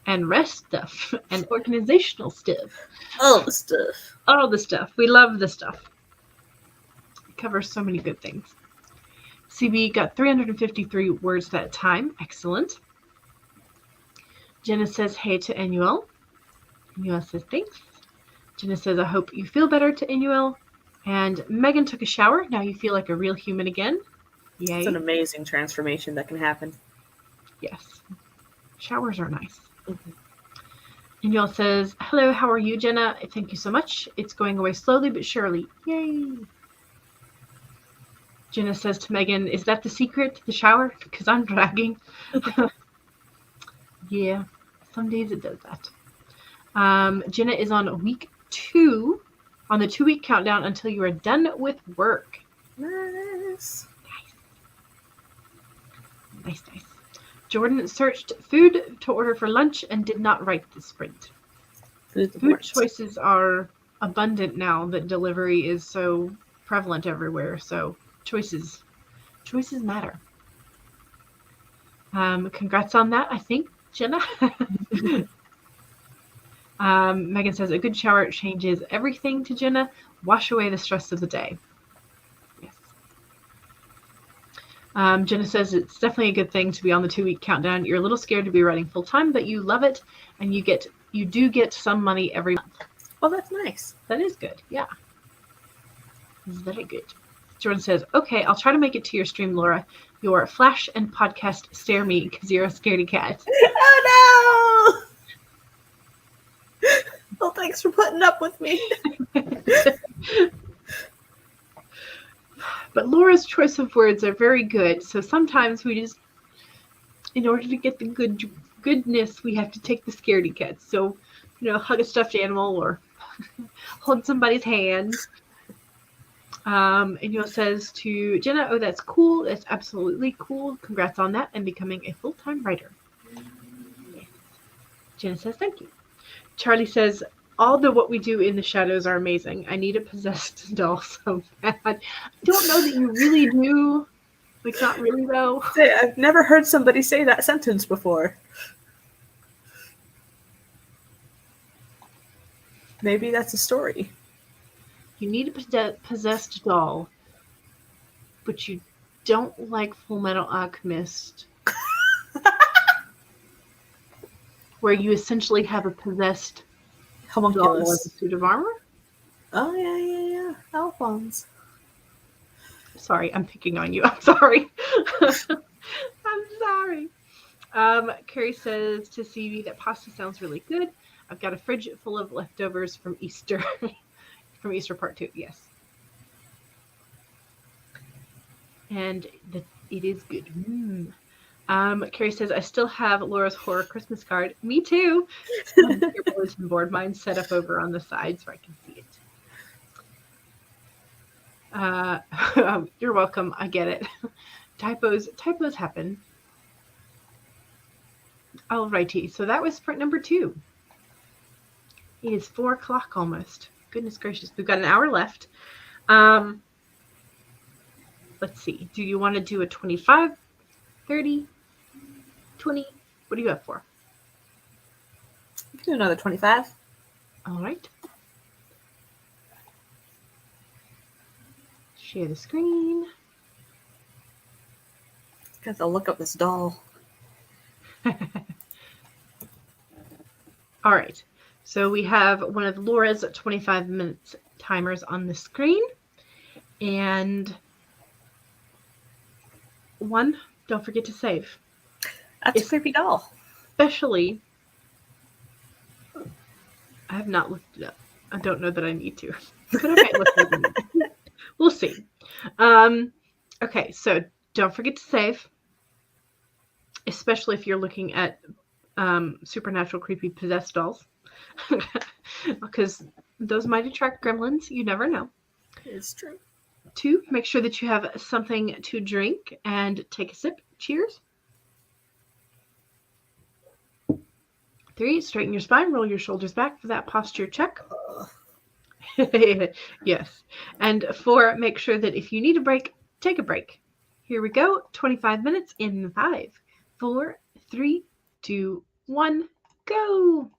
and rest stuff and organizational stuff. All the stuff. All the stuff. We love the stuff. It covers so many good things. CB got 353 words that time. Excellent. Jenna says, hey to NUL. NUL says, thanks. Jenna says, I hope you feel better to NUL. And Megan took a shower. Now you feel like a real human again. Yay. It's an amazing transformation that can happen. Yes. Showers are nice. Mm-hmm. And y'all says, hello, how are you, Jenna? Thank you so much. It's going away slowly but surely. Yay. Jenna says to Megan, is that the secret, the shower? Because I'm dragging. Yeah, some days it does that. Jenna is on week 2, on the 2-week countdown until you are done with work. Nice. Nice. Jordan searched food to order for lunch and did not write the sprint. Food choices are abundant now that delivery is so prevalent everywhere. So choices matter. Congrats on that, I think, Jenna. Megan says, a good shower changes everything to Jenna. Wash away the stress of the day. Yes. Jenna says, it's definitely a good thing to be on the 2-week countdown. You're a little scared to be writing full time, but you love it, and you do get some money every month. Oh, that's nice. That is good. Yeah. Very good. Jordan says, okay, I'll try to make it to your stream, Laura. Your flash and podcast stare me because you're a scaredy cat. Oh no! Well, thanks for putting up with me. But Laura's choice of words are very good, so sometimes we just, in order to get the goodness, we have to take the scaredy cat. So, hug a stuffed animal or hold somebody's hand. And says to Jenna, oh, that's cool. That's absolutely cool. Congrats on that and becoming a full-time writer. Yes. Jenna says, thank you. Charlie says, all the what we do in the shadows are amazing. I need a possessed doll so bad. I don't know that you really do. Like, not really, though. I've never heard somebody say that sentence before. Maybe that's a story. You need a possessed doll, but you don't like Full Metal Alchemist, where you essentially have a possessed doll with a suit of armor? Oh, yeah. Alphonse. Sorry, I'm picking on you. I'm sorry. I'm sorry. Carrie says to Stevie that pasta sounds really good. I've got a fridge full of leftovers from Easter. From Easter Part 2, yes. And it is good. Carrie says, I still have Laura's horror Christmas card. Me too. Your bulletin board. Mine's set up over on the side so I can see it. You're welcome. I get it. Typos happen. Alrighty. So that was sprint number 2. It is 4 o'clock almost. Goodness gracious. We've got an hour left. Let's see. Do you want to do a 25, 30, 20? What do you have for? You can do another 25. All right. Share the screen. Got to look up this doll. All right. So we have one of Laura's 25 minutes timers on the screen. And one, don't forget to save. That's a creepy doll. Especially, I have not looked it up. I don't know that I need to. But I might look it up. We'll see. Okay, so don't forget to save. Especially if you're looking at supernatural creepy possessed dolls. Because those might attract gremlins. You never know. It's true. 2, make sure that you have something to drink and take a sip. Cheers. 3, straighten your spine, roll your shoulders back for that posture check. Yes. And 4, make sure that if you need a break, take a break. Here we go. 25 minutes in 5, 4, 3, 2, 1, go.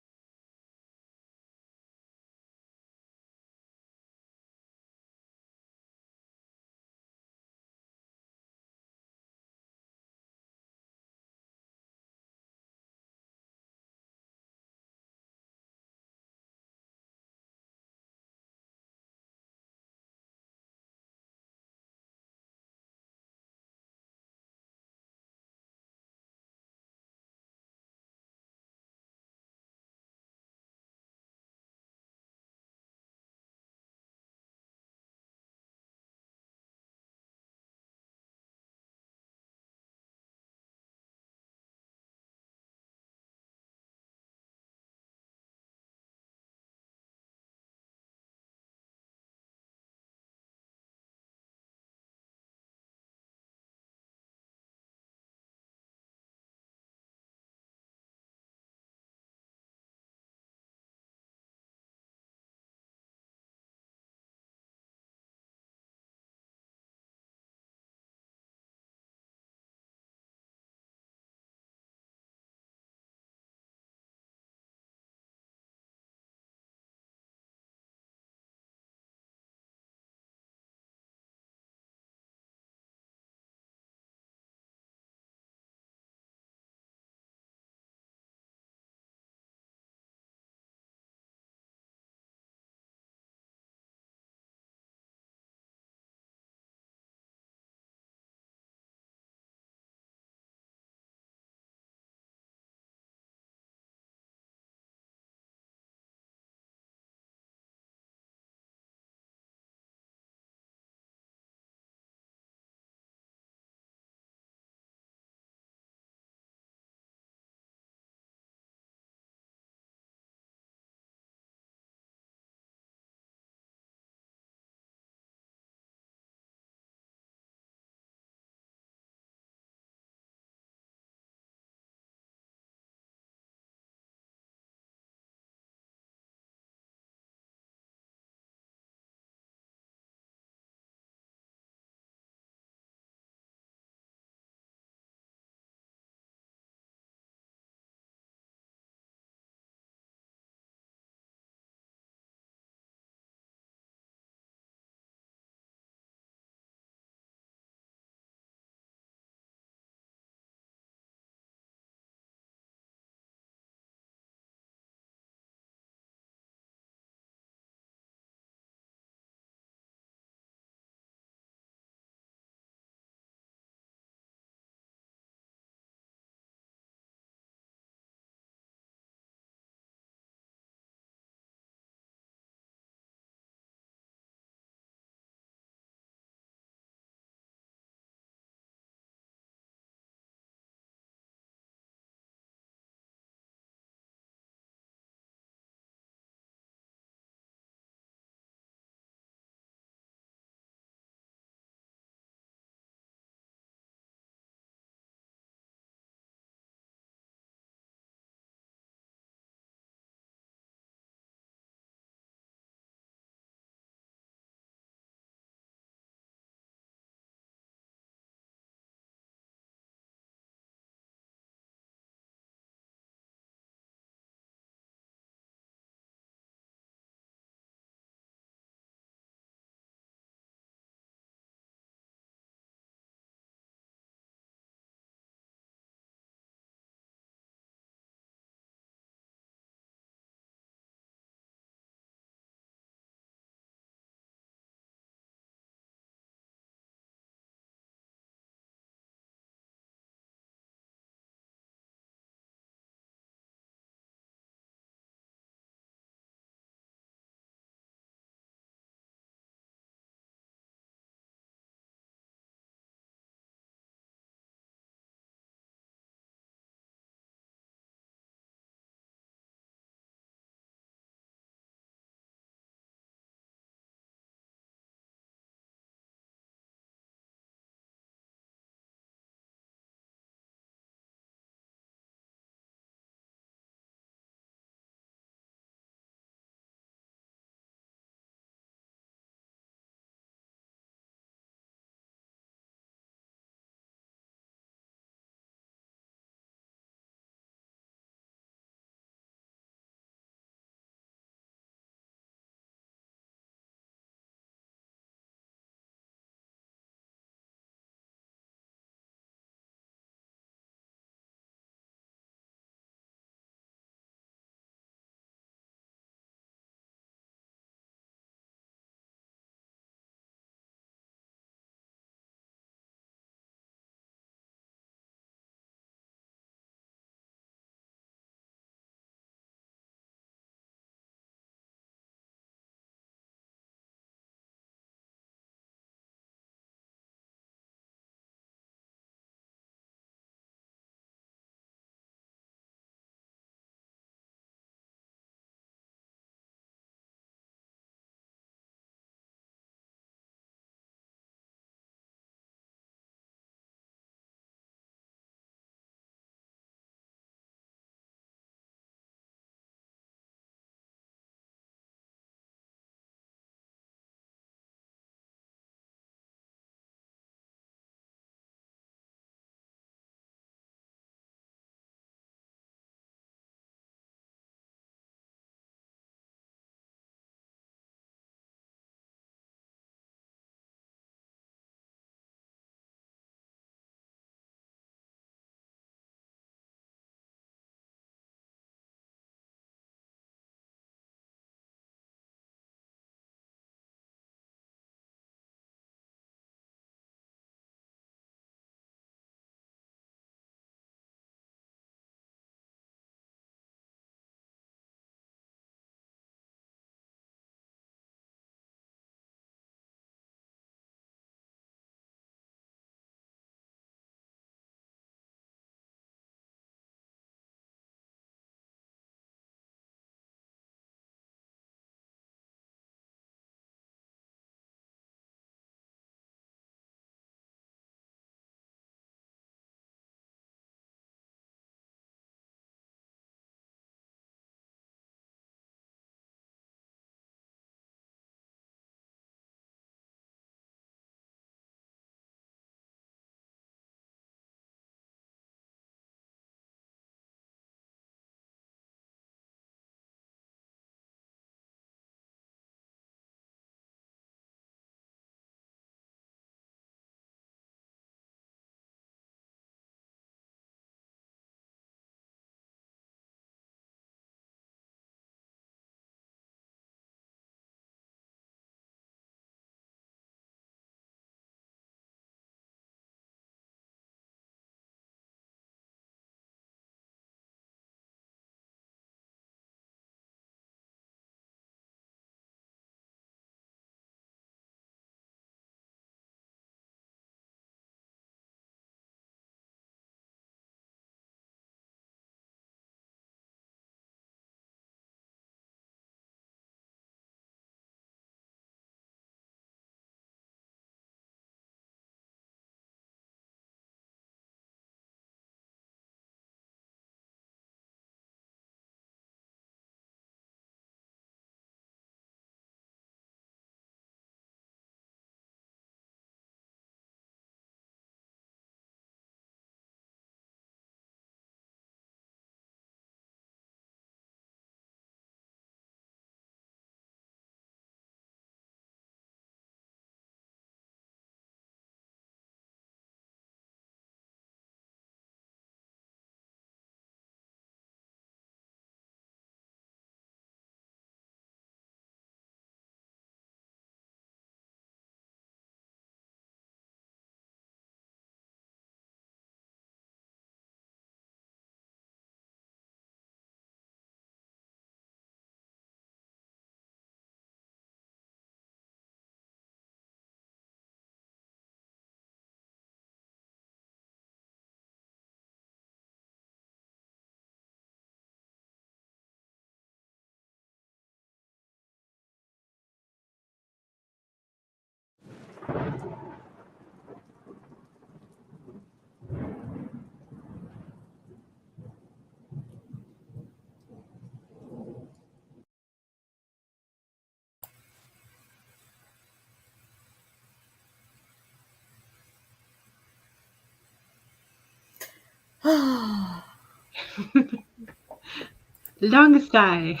Long sigh.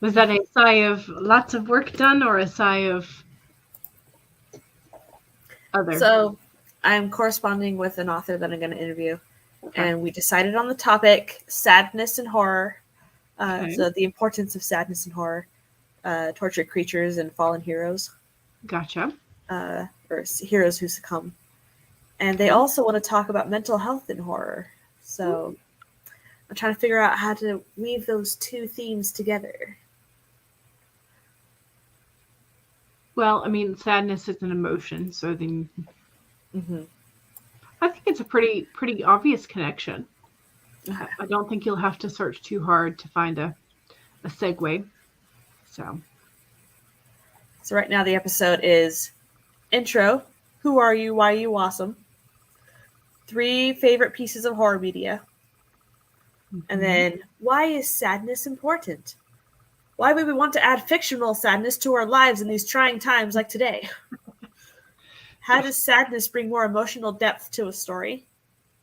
Was that a sigh of lots of work done or a sigh of other? So I'm corresponding with an author that I'm going to interview, Okay. and we decided on the topic sadness and horror. Okay. So the importance of sadness and horror, tortured creatures and fallen heroes, Gotcha. or heroes who succumb. And they Okay. also want to talk about mental health in horror. So I'm trying to figure out how to weave those two themes together. Well, I mean, sadness is an emotion, so then Mm-hmm. I think it's a pretty obvious connection. Okay. I don't think you'll have to search too hard to find a segue. So right now the episode is intro, who are you, why are you awesome, 3 favorite pieces of horror media, and then why is sadness important? Why would we want to add fictional sadness to our lives in these trying times like today? How does sadness bring more emotional depth to a story?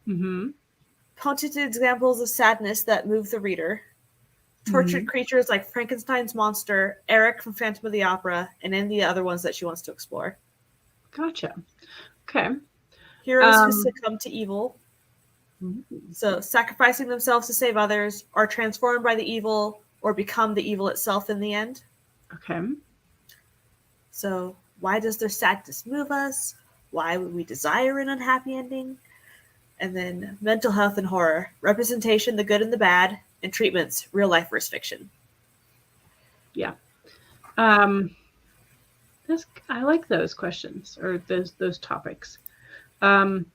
Pointed examples of sadness that move the reader. Tortured creatures like Frankenstein's monster, Eric from Phantom of the Opera, and any of the other ones that she wants to explore. Gotcha. Okay. Heroes who succumb to evil. So sacrificing themselves to save others, are transformed by the evil, or become the evil itself in the end. Okay. So why does their sadness move us? Why would we desire an unhappy ending? And then mental health and horror, representation, the good and the bad, and treatments, real life versus fiction. Yeah. I like those questions or those topics. I'd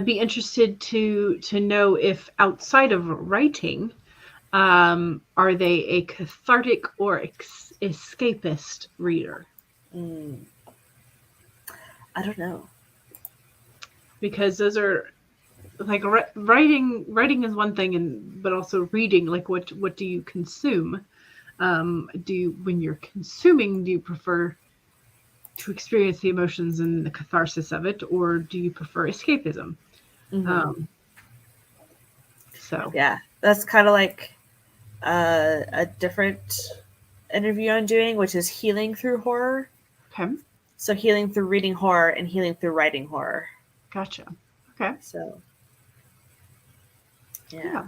be interested to know if outside of writing, are they a cathartic or escapist reader? I don't know. Because those are like writing is one thing, but also reading, like what do you consume? When you're consuming, do you prefer to experience the emotions and the catharsis of it, or do you prefer escapism? So yeah, that's kind of like a different interview I'm doing, which is healing through horror. Okay. So healing through reading horror and healing through writing horror. Gotcha. Okay. So yeah.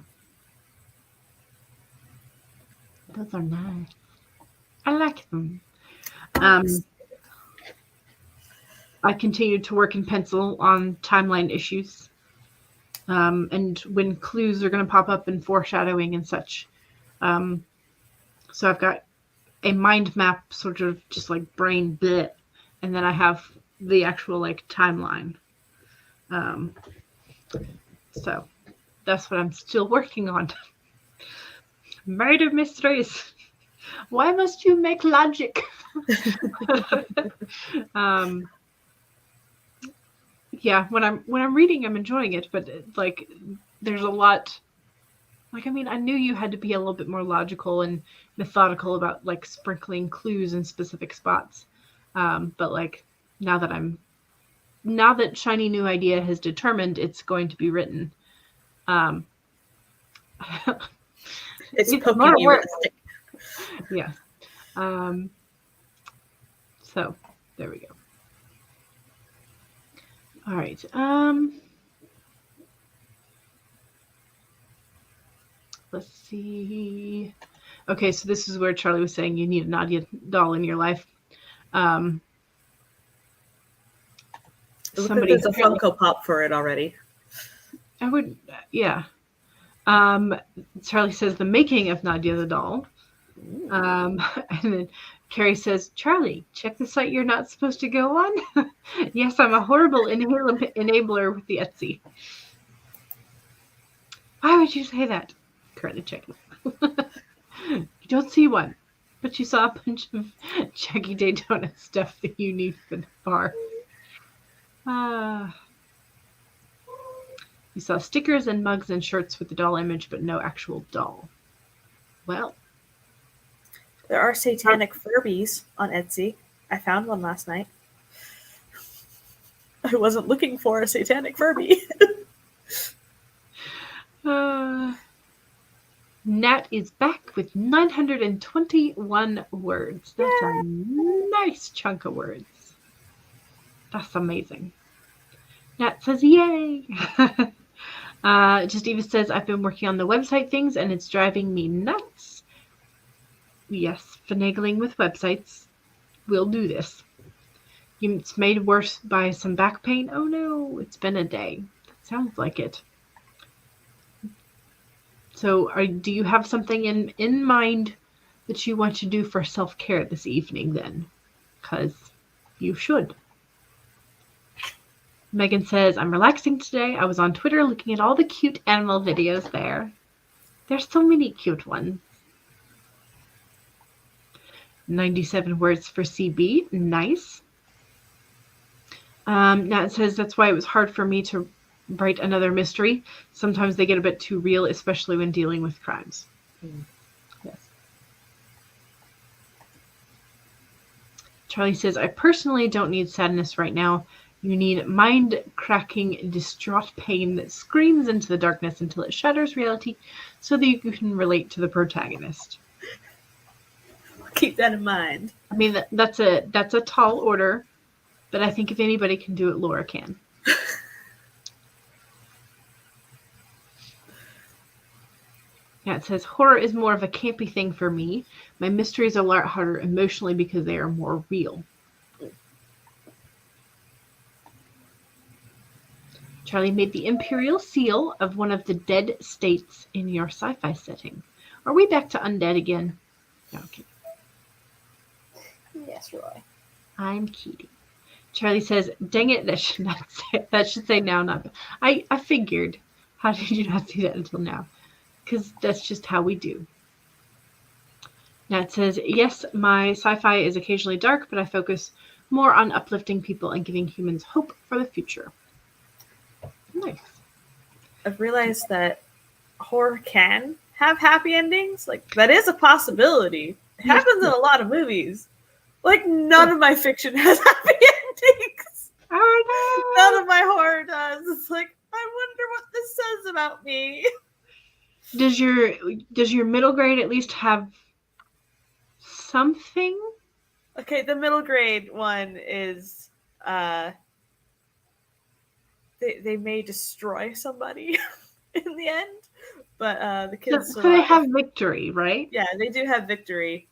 Those are nice. I like them. I continued to work in pencil on timeline issues. And when clues are going to pop up in foreshadowing and such. So I've got a mind map, sort of just like brain bit, and then I have the actual like timeline. So that's what I'm still working on. Murder mysteries. Why must you make logic? Yeah, when I'm reading, I'm enjoying it, but like there's a lot. Like, I mean, I knew you had to be a little bit more logical and methodical about like sprinkling clues in specific spots. But like now that Shiny New Idea has determined it's going to be written, it's poking you with a stick. Yeah. So there we go. All right. Let's see. Okay, so this is where Charlie was saying you need a Nadia doll in your life. There's a Funko Pop for it already. I would, yeah. Charlie says the making of Nadia the doll. And then Carrie says, Charlie, check the site you're not supposed to go on. Yes, I'm a horrible enabler with the Etsy. Why would you say that? Currently checking. You don't see one. But you saw a bunch of Jackie Daytona stuff that you need for the bar. You saw stickers and mugs and shirts with the doll image, but no actual doll. Well. There are satanic Furbies on Etsy. I found one last night. I wasn't looking for a satanic Furby. Nat is back with 921 words. That's a nice chunk of words. That's amazing. Nat says, yay! Just Eva says, I've been working on the website things and it's driving me nuts. Yes, finagling with websites. We'll do this. It's made worse by some back pain. Oh no, it's been a day. That sounds like it. So do you have something in mind that you want to do for self-care this evening then? Because you should. Megan says, I'm relaxing today. I was on Twitter looking at all the cute animal videos there. There's so many cute ones. 97 words for CB. Nice. Now it says, that's why it was hard for me to write another mystery. Sometimes they get a bit too real, especially when dealing with crimes. Yes. Charlie says, I personally don't need sadness right now. You need mind-cracking, distraught pain that screams into the darkness until it shatters reality so that you can relate to the protagonist. Keep that in mind. I mean, that's a tall order, but I think if anybody can do it, Laura can. Yeah, it says, horror is more of a campy thing for me. My mysteries are a lot harder emotionally because they are more real. Charlie made the imperial seal of one of the dead states in your sci-fi setting. Are we back to undead again? No, okay. Yes, Roy. I'm kidding. Charlie says, dang it, that should say now, not. I figured. How did you not see that until now? Because that's just how we do. Now it says, yes, my sci-fi is occasionally dark, but I focus more on uplifting people and giving humans hope for the future. Nice. I've realized that horror can have happy endings. Like, that is a possibility. It happens in a lot of movies. Like, none of my fiction has happy endings. Oh, no. None of my horror does. It's like, I wonder what this says about me. Does your middle grade at least have something? Okay, the middle grade one is they may destroy somebody in the end, but the kids so they have victory, right? Yeah, they do have victory.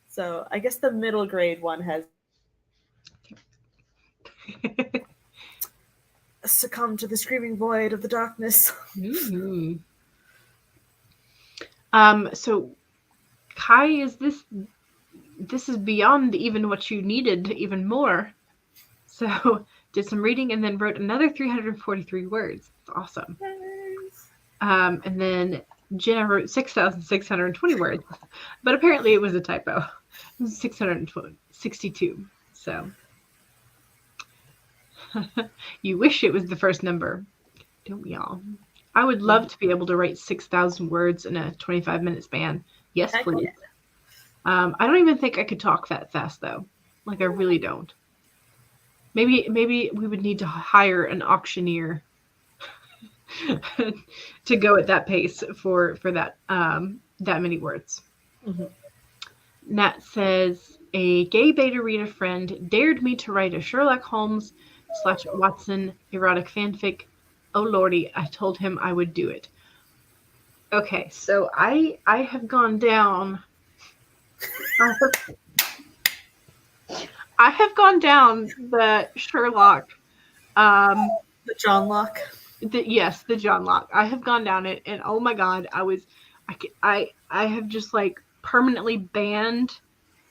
So I guess the middle grade one has succumbed to the screaming void of the darkness. Mm-hmm. So Kai, is this is beyond even what you needed, even more. So did some reading and then wrote another 343 words. It's awesome. Nice. And then Jenna wrote 6,620 words, but apparently it was a typo. It was 662. So you wish it was the first number, don't we all? I would love to be able to write 6,000 words in a 25-minute span. Yes, please. Yeah. I don't even think I could talk that fast, though. Like, I really don't. Maybe we would need to hire an auctioneer to go at that pace for that many words. Mm-hmm. Nat says, a gay beta reader friend dared me to write a Sherlock Holmes / Watson erotic fanfic. Oh lordy, I told him I would do it. Okay, so I have gone down. I have gone down the Sherlock. The John Locke. Yes, the John Locke. I have gone down it, and oh my god, I have just like permanently banned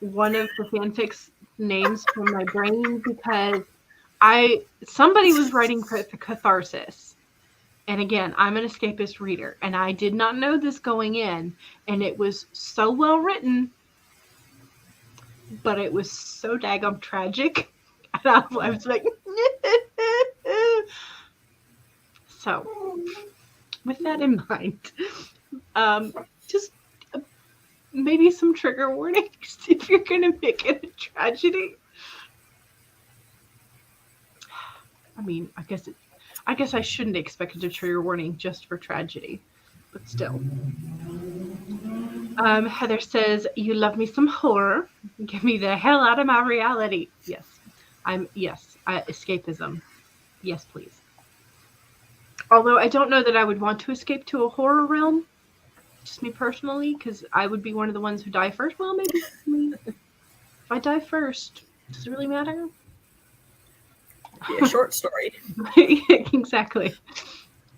one of the fanfic's names from my brain because somebody was writing catharsis. And again, I'm an escapist reader, and I did not know this going in, and it was so well written but it was so daggum tragic. And I was like, so with that in mind, just maybe some trigger warnings if you're going to make it a tragedy. I mean, I guess I shouldn't expect a trigger warning just for tragedy, but still. Heather says, "You love me some horror. Get me the hell out of my reality." Yes, escapism. Yes, please. Although I don't know that I would want to escape to a horror realm, just me personally, because I would be one of the ones who die first. Well, maybe if I die first, does it really matter? Be a short story. Exactly.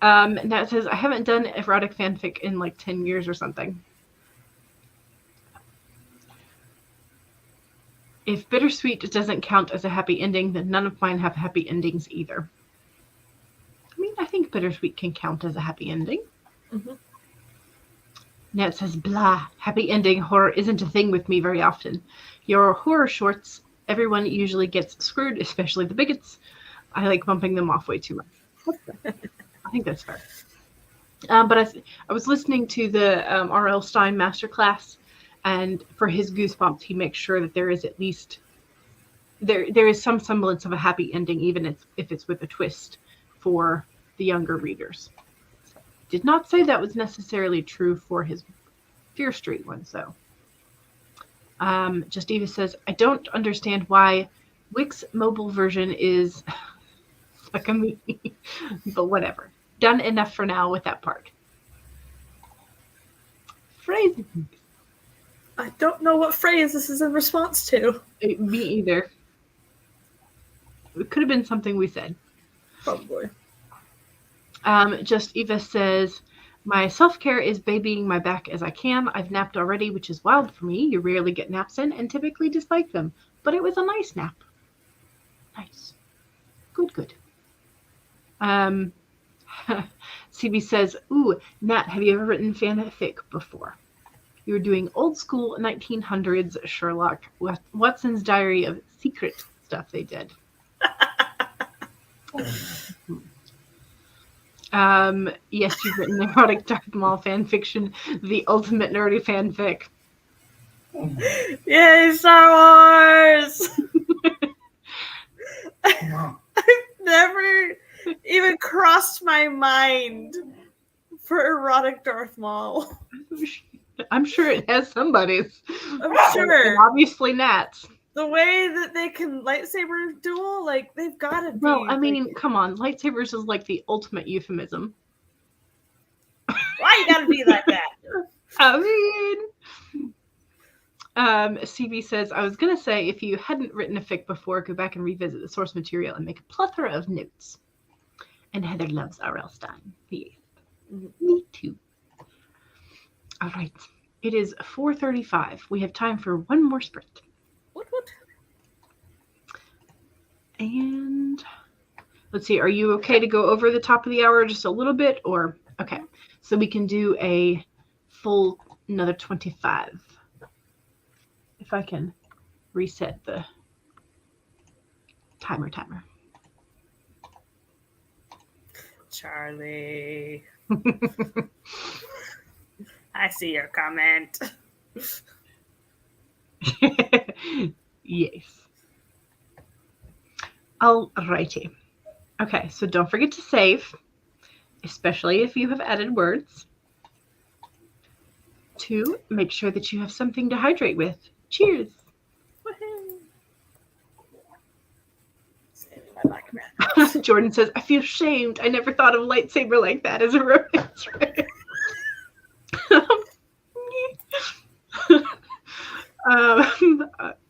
Now it says, I haven't done erotic fanfic in like 10 years or something. If bittersweet doesn't count as a happy ending, then none of mine have happy endings either. I mean, I think bittersweet can count as a happy ending. Mm-hmm. Now it says, blah, happy ending horror isn't a thing with me very often. Your horror shorts, everyone usually gets screwed, especially the bigots. I like bumping them off way too much. I think that's fair. But I was listening to the R.L. Stine masterclass, and for his Goosebumps, he makes sure that there is at least there is some semblance of a happy ending, even if it's with a twist for the younger readers. Did not say that was necessarily true for his Fear Street ones, though. Just Eva says, I don't understand why Wix mobile version is like a me, but whatever. Done enough for now with that part. Phrasing. I don't know what phrase this is in response to. Me either. It could have been something we said. Probably. Just Eva says, my self-care is babying my back as I can. I've napped already, which is wild for me. You rarely get naps in and typically dislike them. But it was a nice nap. Nice. Good. CB says, ooh, Nat, have you ever written fanfic before? You were doing old school 1900s Sherlock Watson's Diary of Secret stuff they did. Yes, you've written erotic Darth Maul fan fiction, the ultimate nerdy fanfic. Yay, Star Wars! I've never even crossed my mind for erotic Darth Maul. I'm sure it has somebody's. I'm sure. And obviously Nat's. The way that they can lightsaber duel, like, they've got to be. Well, I mean, come on. Lightsabers is like the ultimate euphemism. Why you gotta be like that? I mean, CB says, I was going to say, if you hadn't written a fic before, go back and revisit the source material and make a plethora of notes. And Heather loves R.L. Stine. Yeah. Mm-hmm. Me too. All right. It is 4:35. We have time for one more sprint. What? And let's see. Are you okay to go over the top of the hour just a little bit? Or, okay. So we can do a full another 25. If I can reset the timer. Charlie. I see your comment. Yes. Alrighty. Okay, so don't forget to save, especially if you have added words. 2, make sure that you have something to hydrate with. Cheers. Jordan says, I feel shamed. I never thought of lightsaber like that as a romance.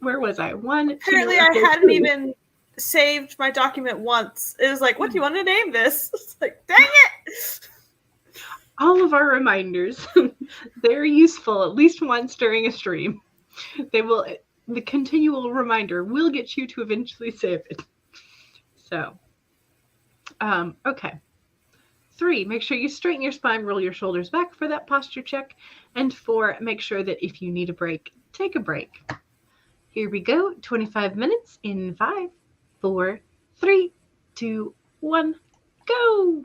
Where was I? Apparently, I hadn't even saved my document once. It was like, what do you want to name this? It's like, dang it! All of our reminders, they're useful at least once during a stream. The continual reminder will get you to eventually save it. So, okay. 3, make sure you straighten your spine, roll your shoulders back for that posture check. And 4, make sure that if you need a break, take a break. Here we go. 25 minutes in 5, 4, 3, 2, 1, go!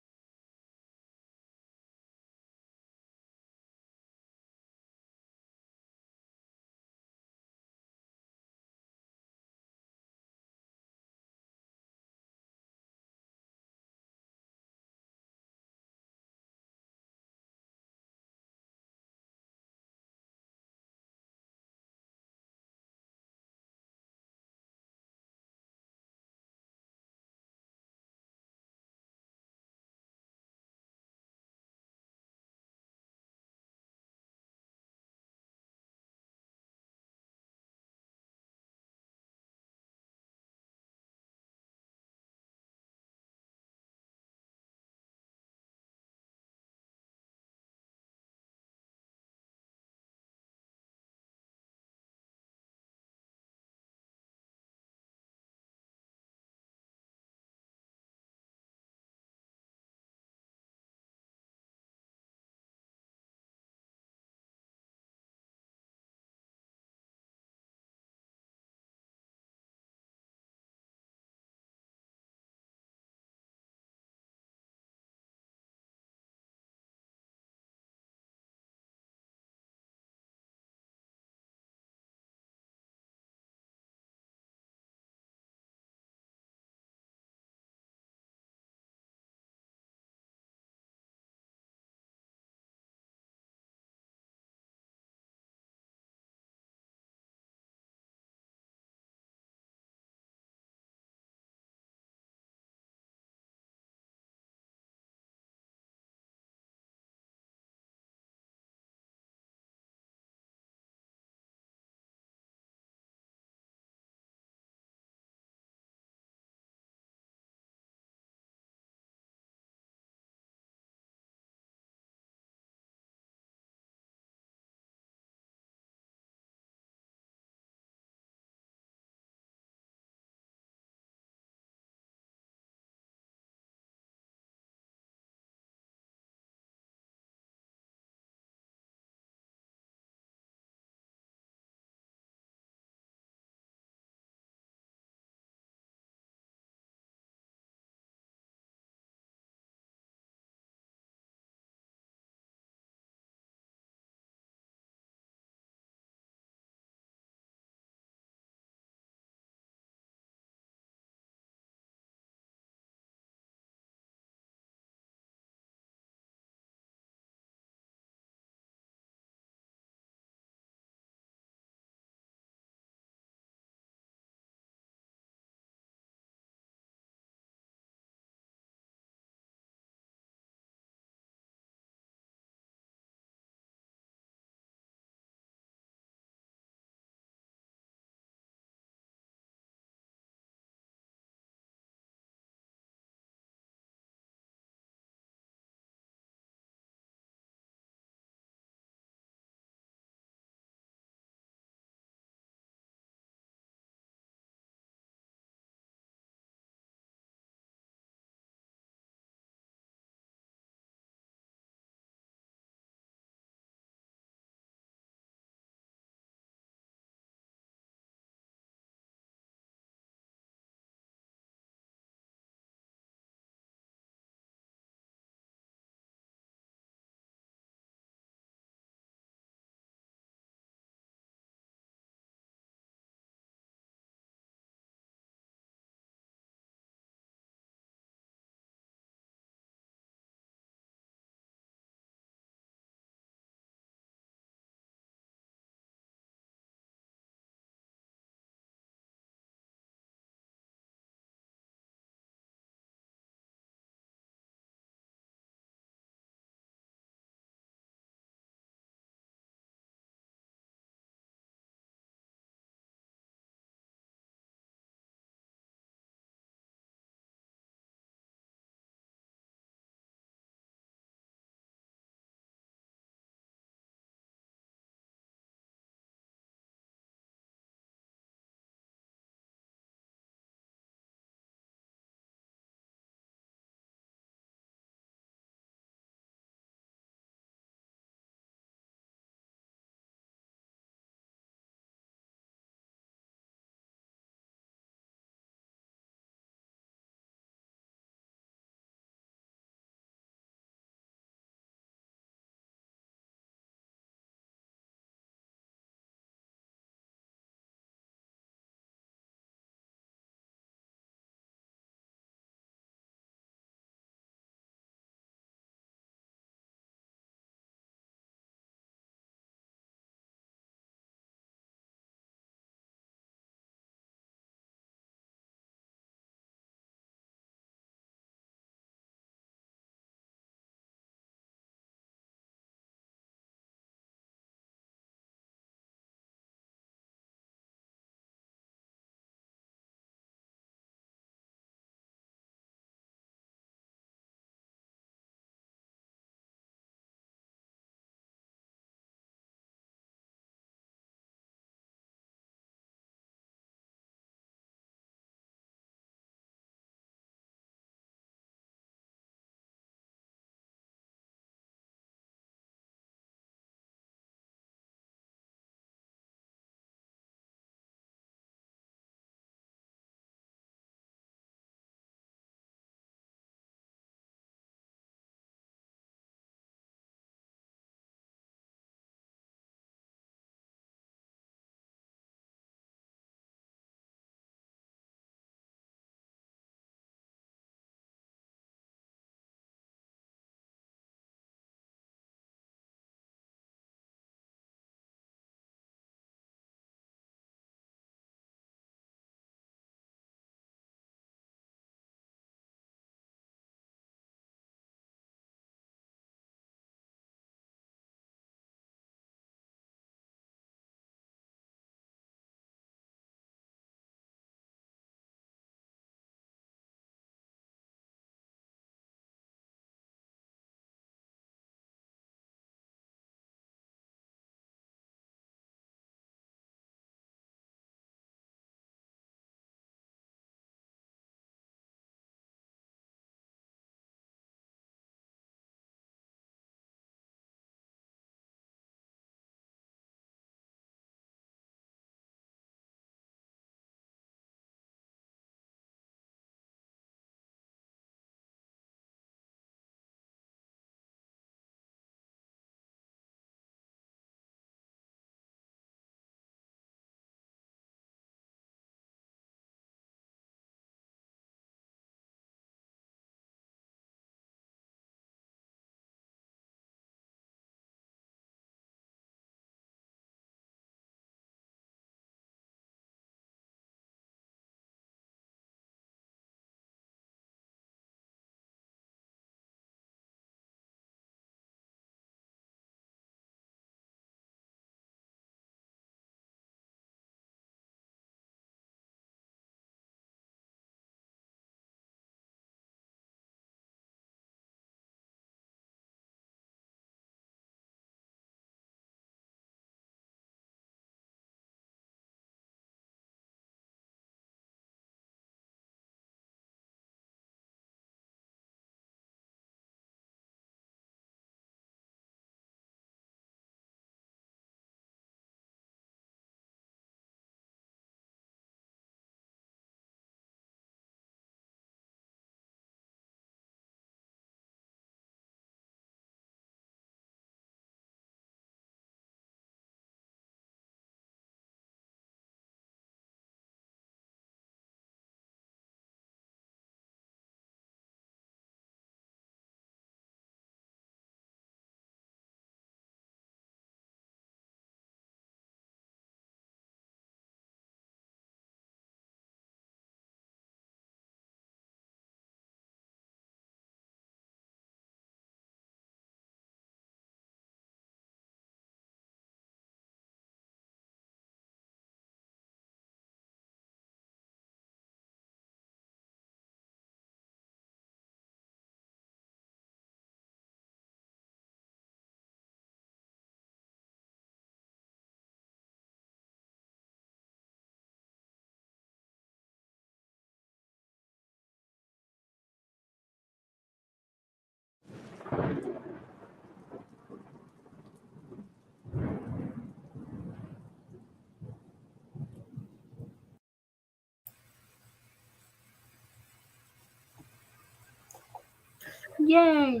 Yay!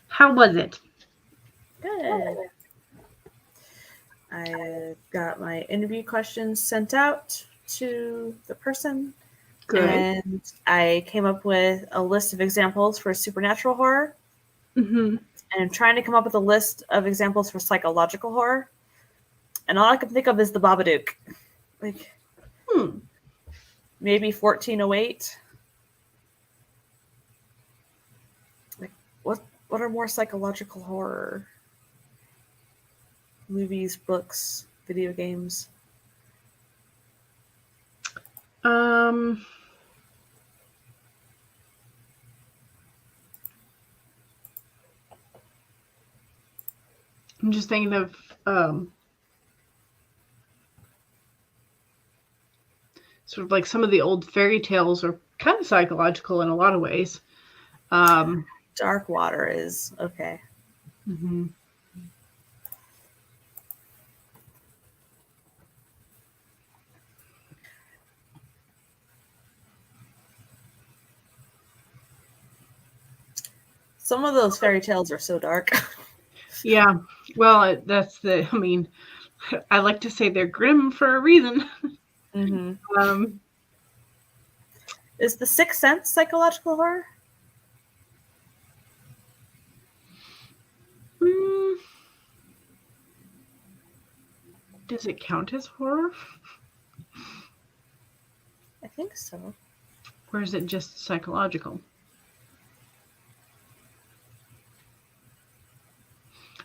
How was it? Good. I got my interview questions sent out to the person. Good. And I came up with a list of examples for supernatural horror. Mm-hmm. And I'm trying to come up with a list of examples for psychological horror. And all I can think of is the Babadook. Like, maybe 1408. Like, what are more psychological horror? Movies, books, video games. I'm just thinking of sort of like some of the old fairy tales are kind of psychological in a lot of ways. Dark Water is okay. Mm-hmm. Some of those fairy tales are so dark. Yeah, well, I mean, I like to say they're grim for a reason. Mm-hmm. Is The Sixth Sense psychological horror? Does it count as horror? I think so. Or is it just psychological?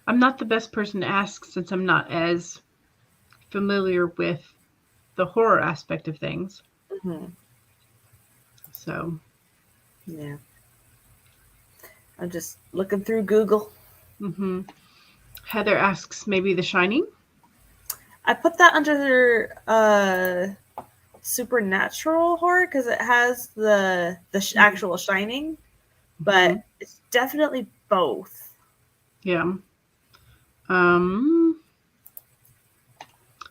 I'm not the best person to ask since I'm not as familiar with the horror aspect of things. Mm-hmm. So, yeah. I'm just looking through Google. Mm-hmm. Heather asks, maybe The Shining? I put that under supernatural horror because it has the actual Shining, but it's definitely both. Yeah.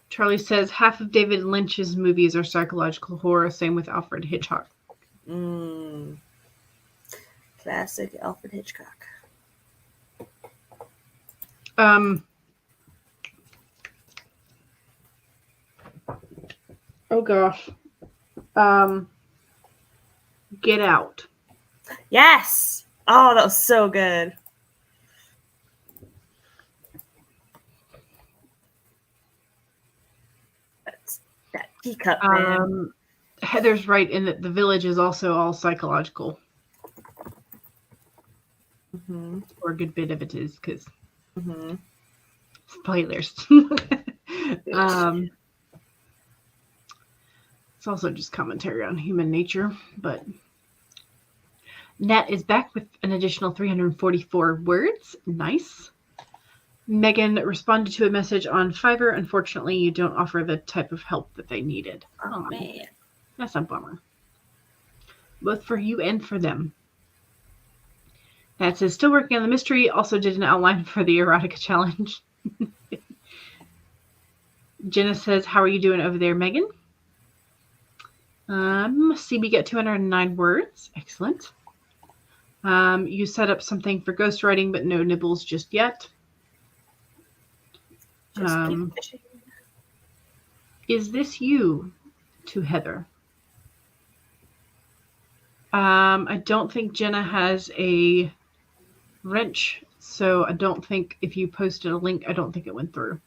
Charlie says half of David Lynch's movies are psychological horror. Same with Alfred Hitchcock. Classic Alfred Hitchcock. Oh gosh. Get Out. Yes. Oh, that was so good. That's that teacup, man. Heather's right in that The Village is also all psychological. Mm-hmm. Or a good bit of it is, because spoilers. It's also just commentary on human nature, but Nat is back with an additional 344 words. Nice. Megan responded to a message on Fiverr. Unfortunately, you don't offer the type of help that they needed. Oh man. That's a bummer. Both for you and for them. Nat says, still working on the mystery. Also did an outline for the erotica challenge. Jenna says, how are you doing over there, Megan? CB get 209 words. Excellent. You set up something for ghostwriting, but no nibbles just yet. Is this you? To Heather. I don't think Jenna has a wrench, so I don't think if you posted a link, I don't think it went through.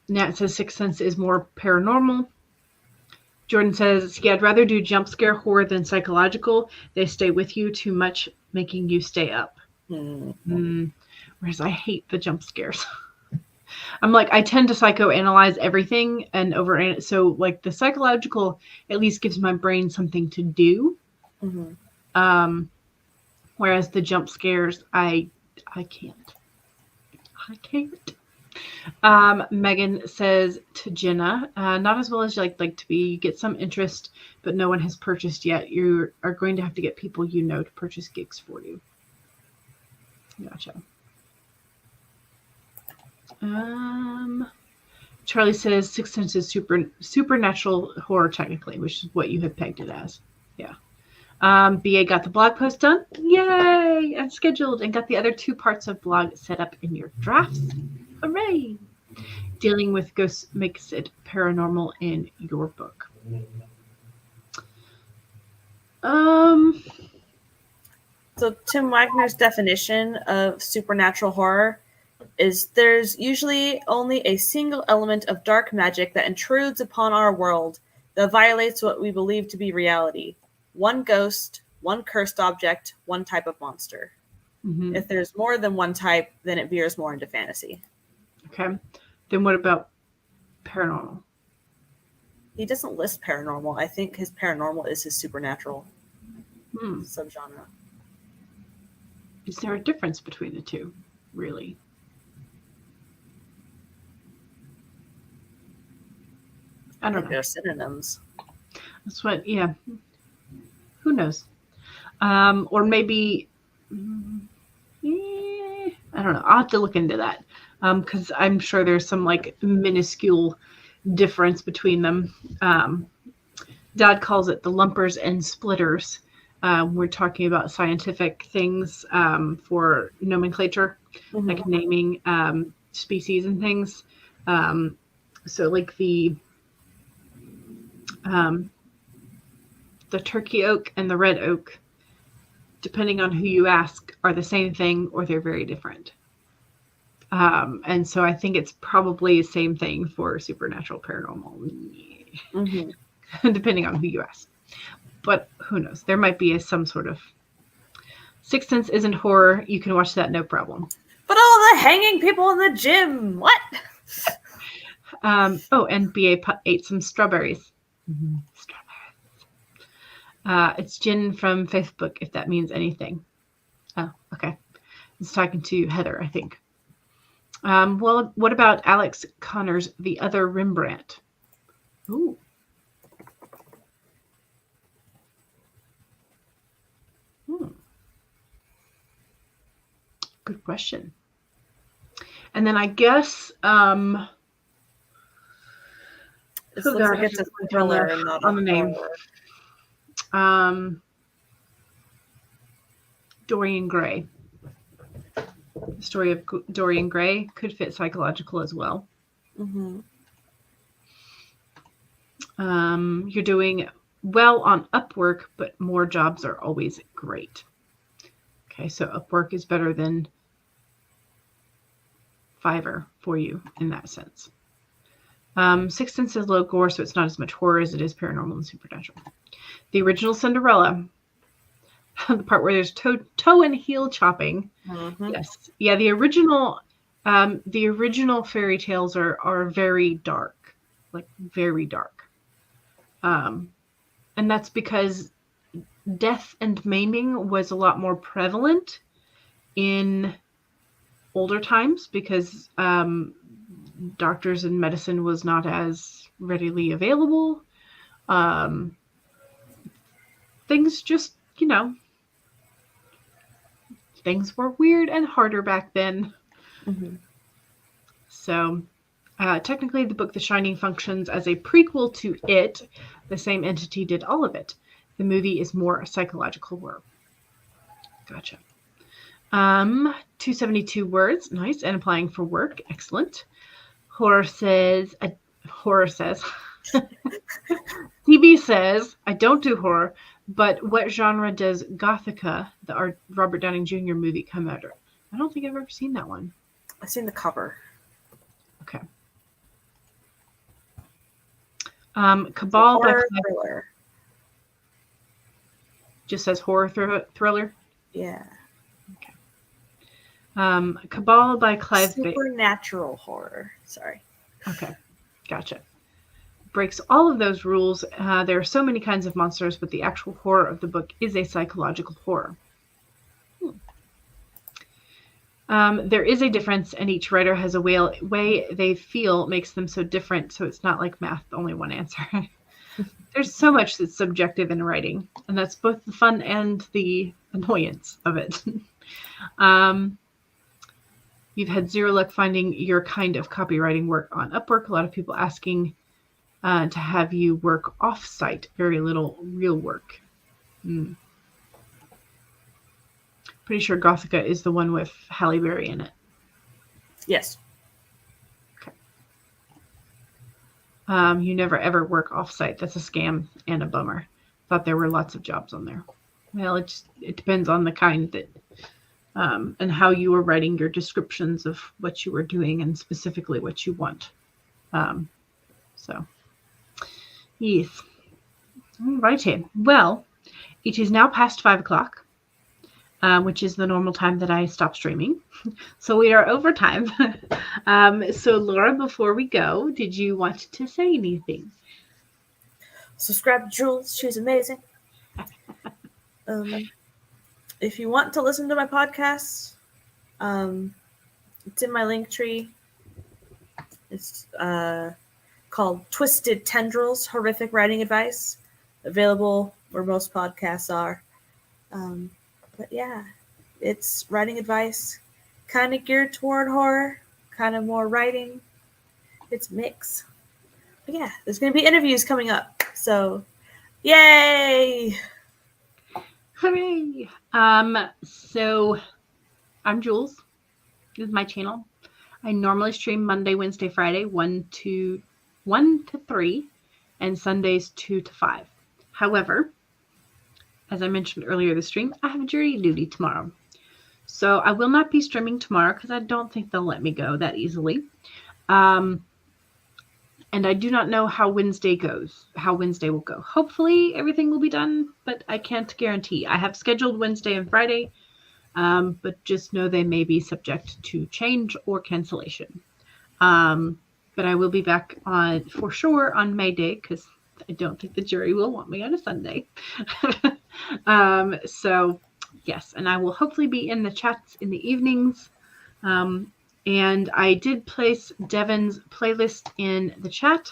Nat says Sixth Sense is more paranormal. Jordan says, yeah, I'd rather do jump scare horror than psychological. They stay with you too much, making you stay up. Whereas I hate the jump scares. I'm like, I tend to psychoanalyze everything and so like the psychological at least gives my brain something to do. Whereas the jump scares, I can't. Megan says to Jenna, not as well as you'd like to be. You get some interest, but no one has purchased yet. You are going to have to get people you know to purchase gigs for you. Gotcha. Charlie says Sixth Sense is supernatural horror technically, which is what you have pegged it as. Yeah. BA got the blog post done. Yay! And scheduled and got the other 2 parts of blog set up in your drafts. Hooray! Dealing with ghosts makes it paranormal in your book. So Tim Wagner's definition of supernatural horror is there's usually only a single element of dark magic that intrudes upon our world that violates what we believe to be reality. One ghost, one cursed object, one type of monster. Mm-hmm. If there's more than one type, then it veers more into fantasy. Okay. Then what about paranormal? He doesn't list paranormal. I think his paranormal is his supernatural subgenre. Is there a difference between the two, really? I don't know. They're synonyms. That's what, yeah. Who knows? Or maybe, I don't know. I'll have to look into that. Because I'm sure there's some minuscule difference between them. Dad calls it the lumpers and splitters. We're talking about scientific things for nomenclature, like naming species and things. So the turkey oak and the red oak, depending on who you ask, are the same thing or they're very different. And so I think it's probably the same thing for supernatural paranormal, depending on who you ask. But who knows? There might be some sort of Sixth Sense isn't horror. You can watch that, no problem. But all the hanging people in the gym, what? And BA ate some strawberries. Strawberries. It's Jen from Facebook, if that means anything. Oh, okay. It's talking to Heather, I think. Well, what about Alex Connor's The Other Rembrandt? Ooh. Good question. And then I guess it looks like it's a thriller and not on the name. Dorian Gray. The story of Dorian Gray could fit psychological as well. You're doing well on Upwork, but more jobs are always great. Okay, so Upwork is better than Fiverr for you in that sense. Sixth Sense is low gore, so it's not as much horror as it is paranormal and supernatural. The original Cinderella, the part where there's toe and heel chopping. Yes, yeah. The original fairy tales are very dark, very dark. And that's because death and maiming was a lot more prevalent in older times because doctors and medicine was not as readily available. Things just, things were weird and harder back then. So technically the book The Shining functions as a prequel to It. The same entity did all of it. The movie is more a psychological horror. Gotcha. 272 words. Nice. And applying for work. Excellent. Horror says. TV says, I don't do horror, but what genre does Gothica, the Robert Downey Jr. movie, come under? I don't think I've ever seen that one. I've seen the cover. Okay. Cabal by thriller. Just says horror thriller? Yeah. Okay. Cabal by Clive Supernatural horror. Sorry. Okay. Gotcha. Breaks all of those rules. There are so many kinds of monsters, but the actual horror of the book is a psychological horror. There is a difference, and each writer has a way they feel makes them so different. So it's not like math, only one answer. There's so much that's subjective in writing, and that's both the fun and the annoyance of it. You've had zero luck finding your kind of copywriting work on Upwork. A lot of people asking to have you work off-site. Very little real work. Pretty sure Gothica is the one with Halle Berry in it. Yes. Okay. You never ever work off-site. That's a scam and a bummer. Thought there were lots of jobs on there. Well, it depends on the kind that and how you were writing your descriptions of what you were doing and specifically what you want. So, yes. All righty. Well, it is now past 5 o'clock, which is the normal time that I stop streaming. So we are over time. So, Laura, before we go, did you want to say anything? Subscribe to Jules. She's amazing. If you want to listen to my podcasts, it's in my link tree. It's called Twisted Tendrils, Horrific Writing Advice, available where most podcasts are. But yeah, it's writing advice, kind of geared toward horror, kind of more writing. It's mix. But yeah, there's going to be interviews coming up. So, yay! Hooray! So I'm Jules. This is my channel. I normally stream Monday, Wednesday, Friday, 1 to 3, and Sundays 2 to 5. However, as I mentioned earlier this stream, I have jury duty tomorrow. So I will not be streaming tomorrow because I don't think they'll let me go that easily. And I do not know how Wednesday will go. Hopefully everything will be done, but I can't guarantee. I have scheduled Wednesday and Friday, but just know they may be subject to change or cancellation. But I will be back for sure on May Day because I don't think the jury will want me on a Sunday. So yes, and I will hopefully be in the chats in the evenings. And I did place Devin's playlist in the chat,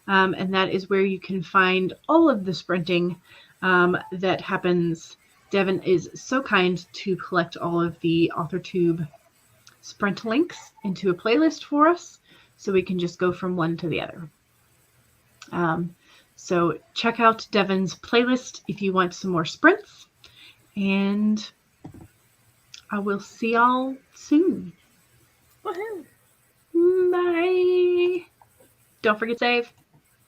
and that is where you can find all of the sprinting that happens. Devin is so kind to collect all of the AuthorTube sprint links into a playlist for us, so we can just go from one to the other. So check out Devin's playlist if you want some more sprints, and I will see y'all soon. Woohoo! Bye. Don't forget to save.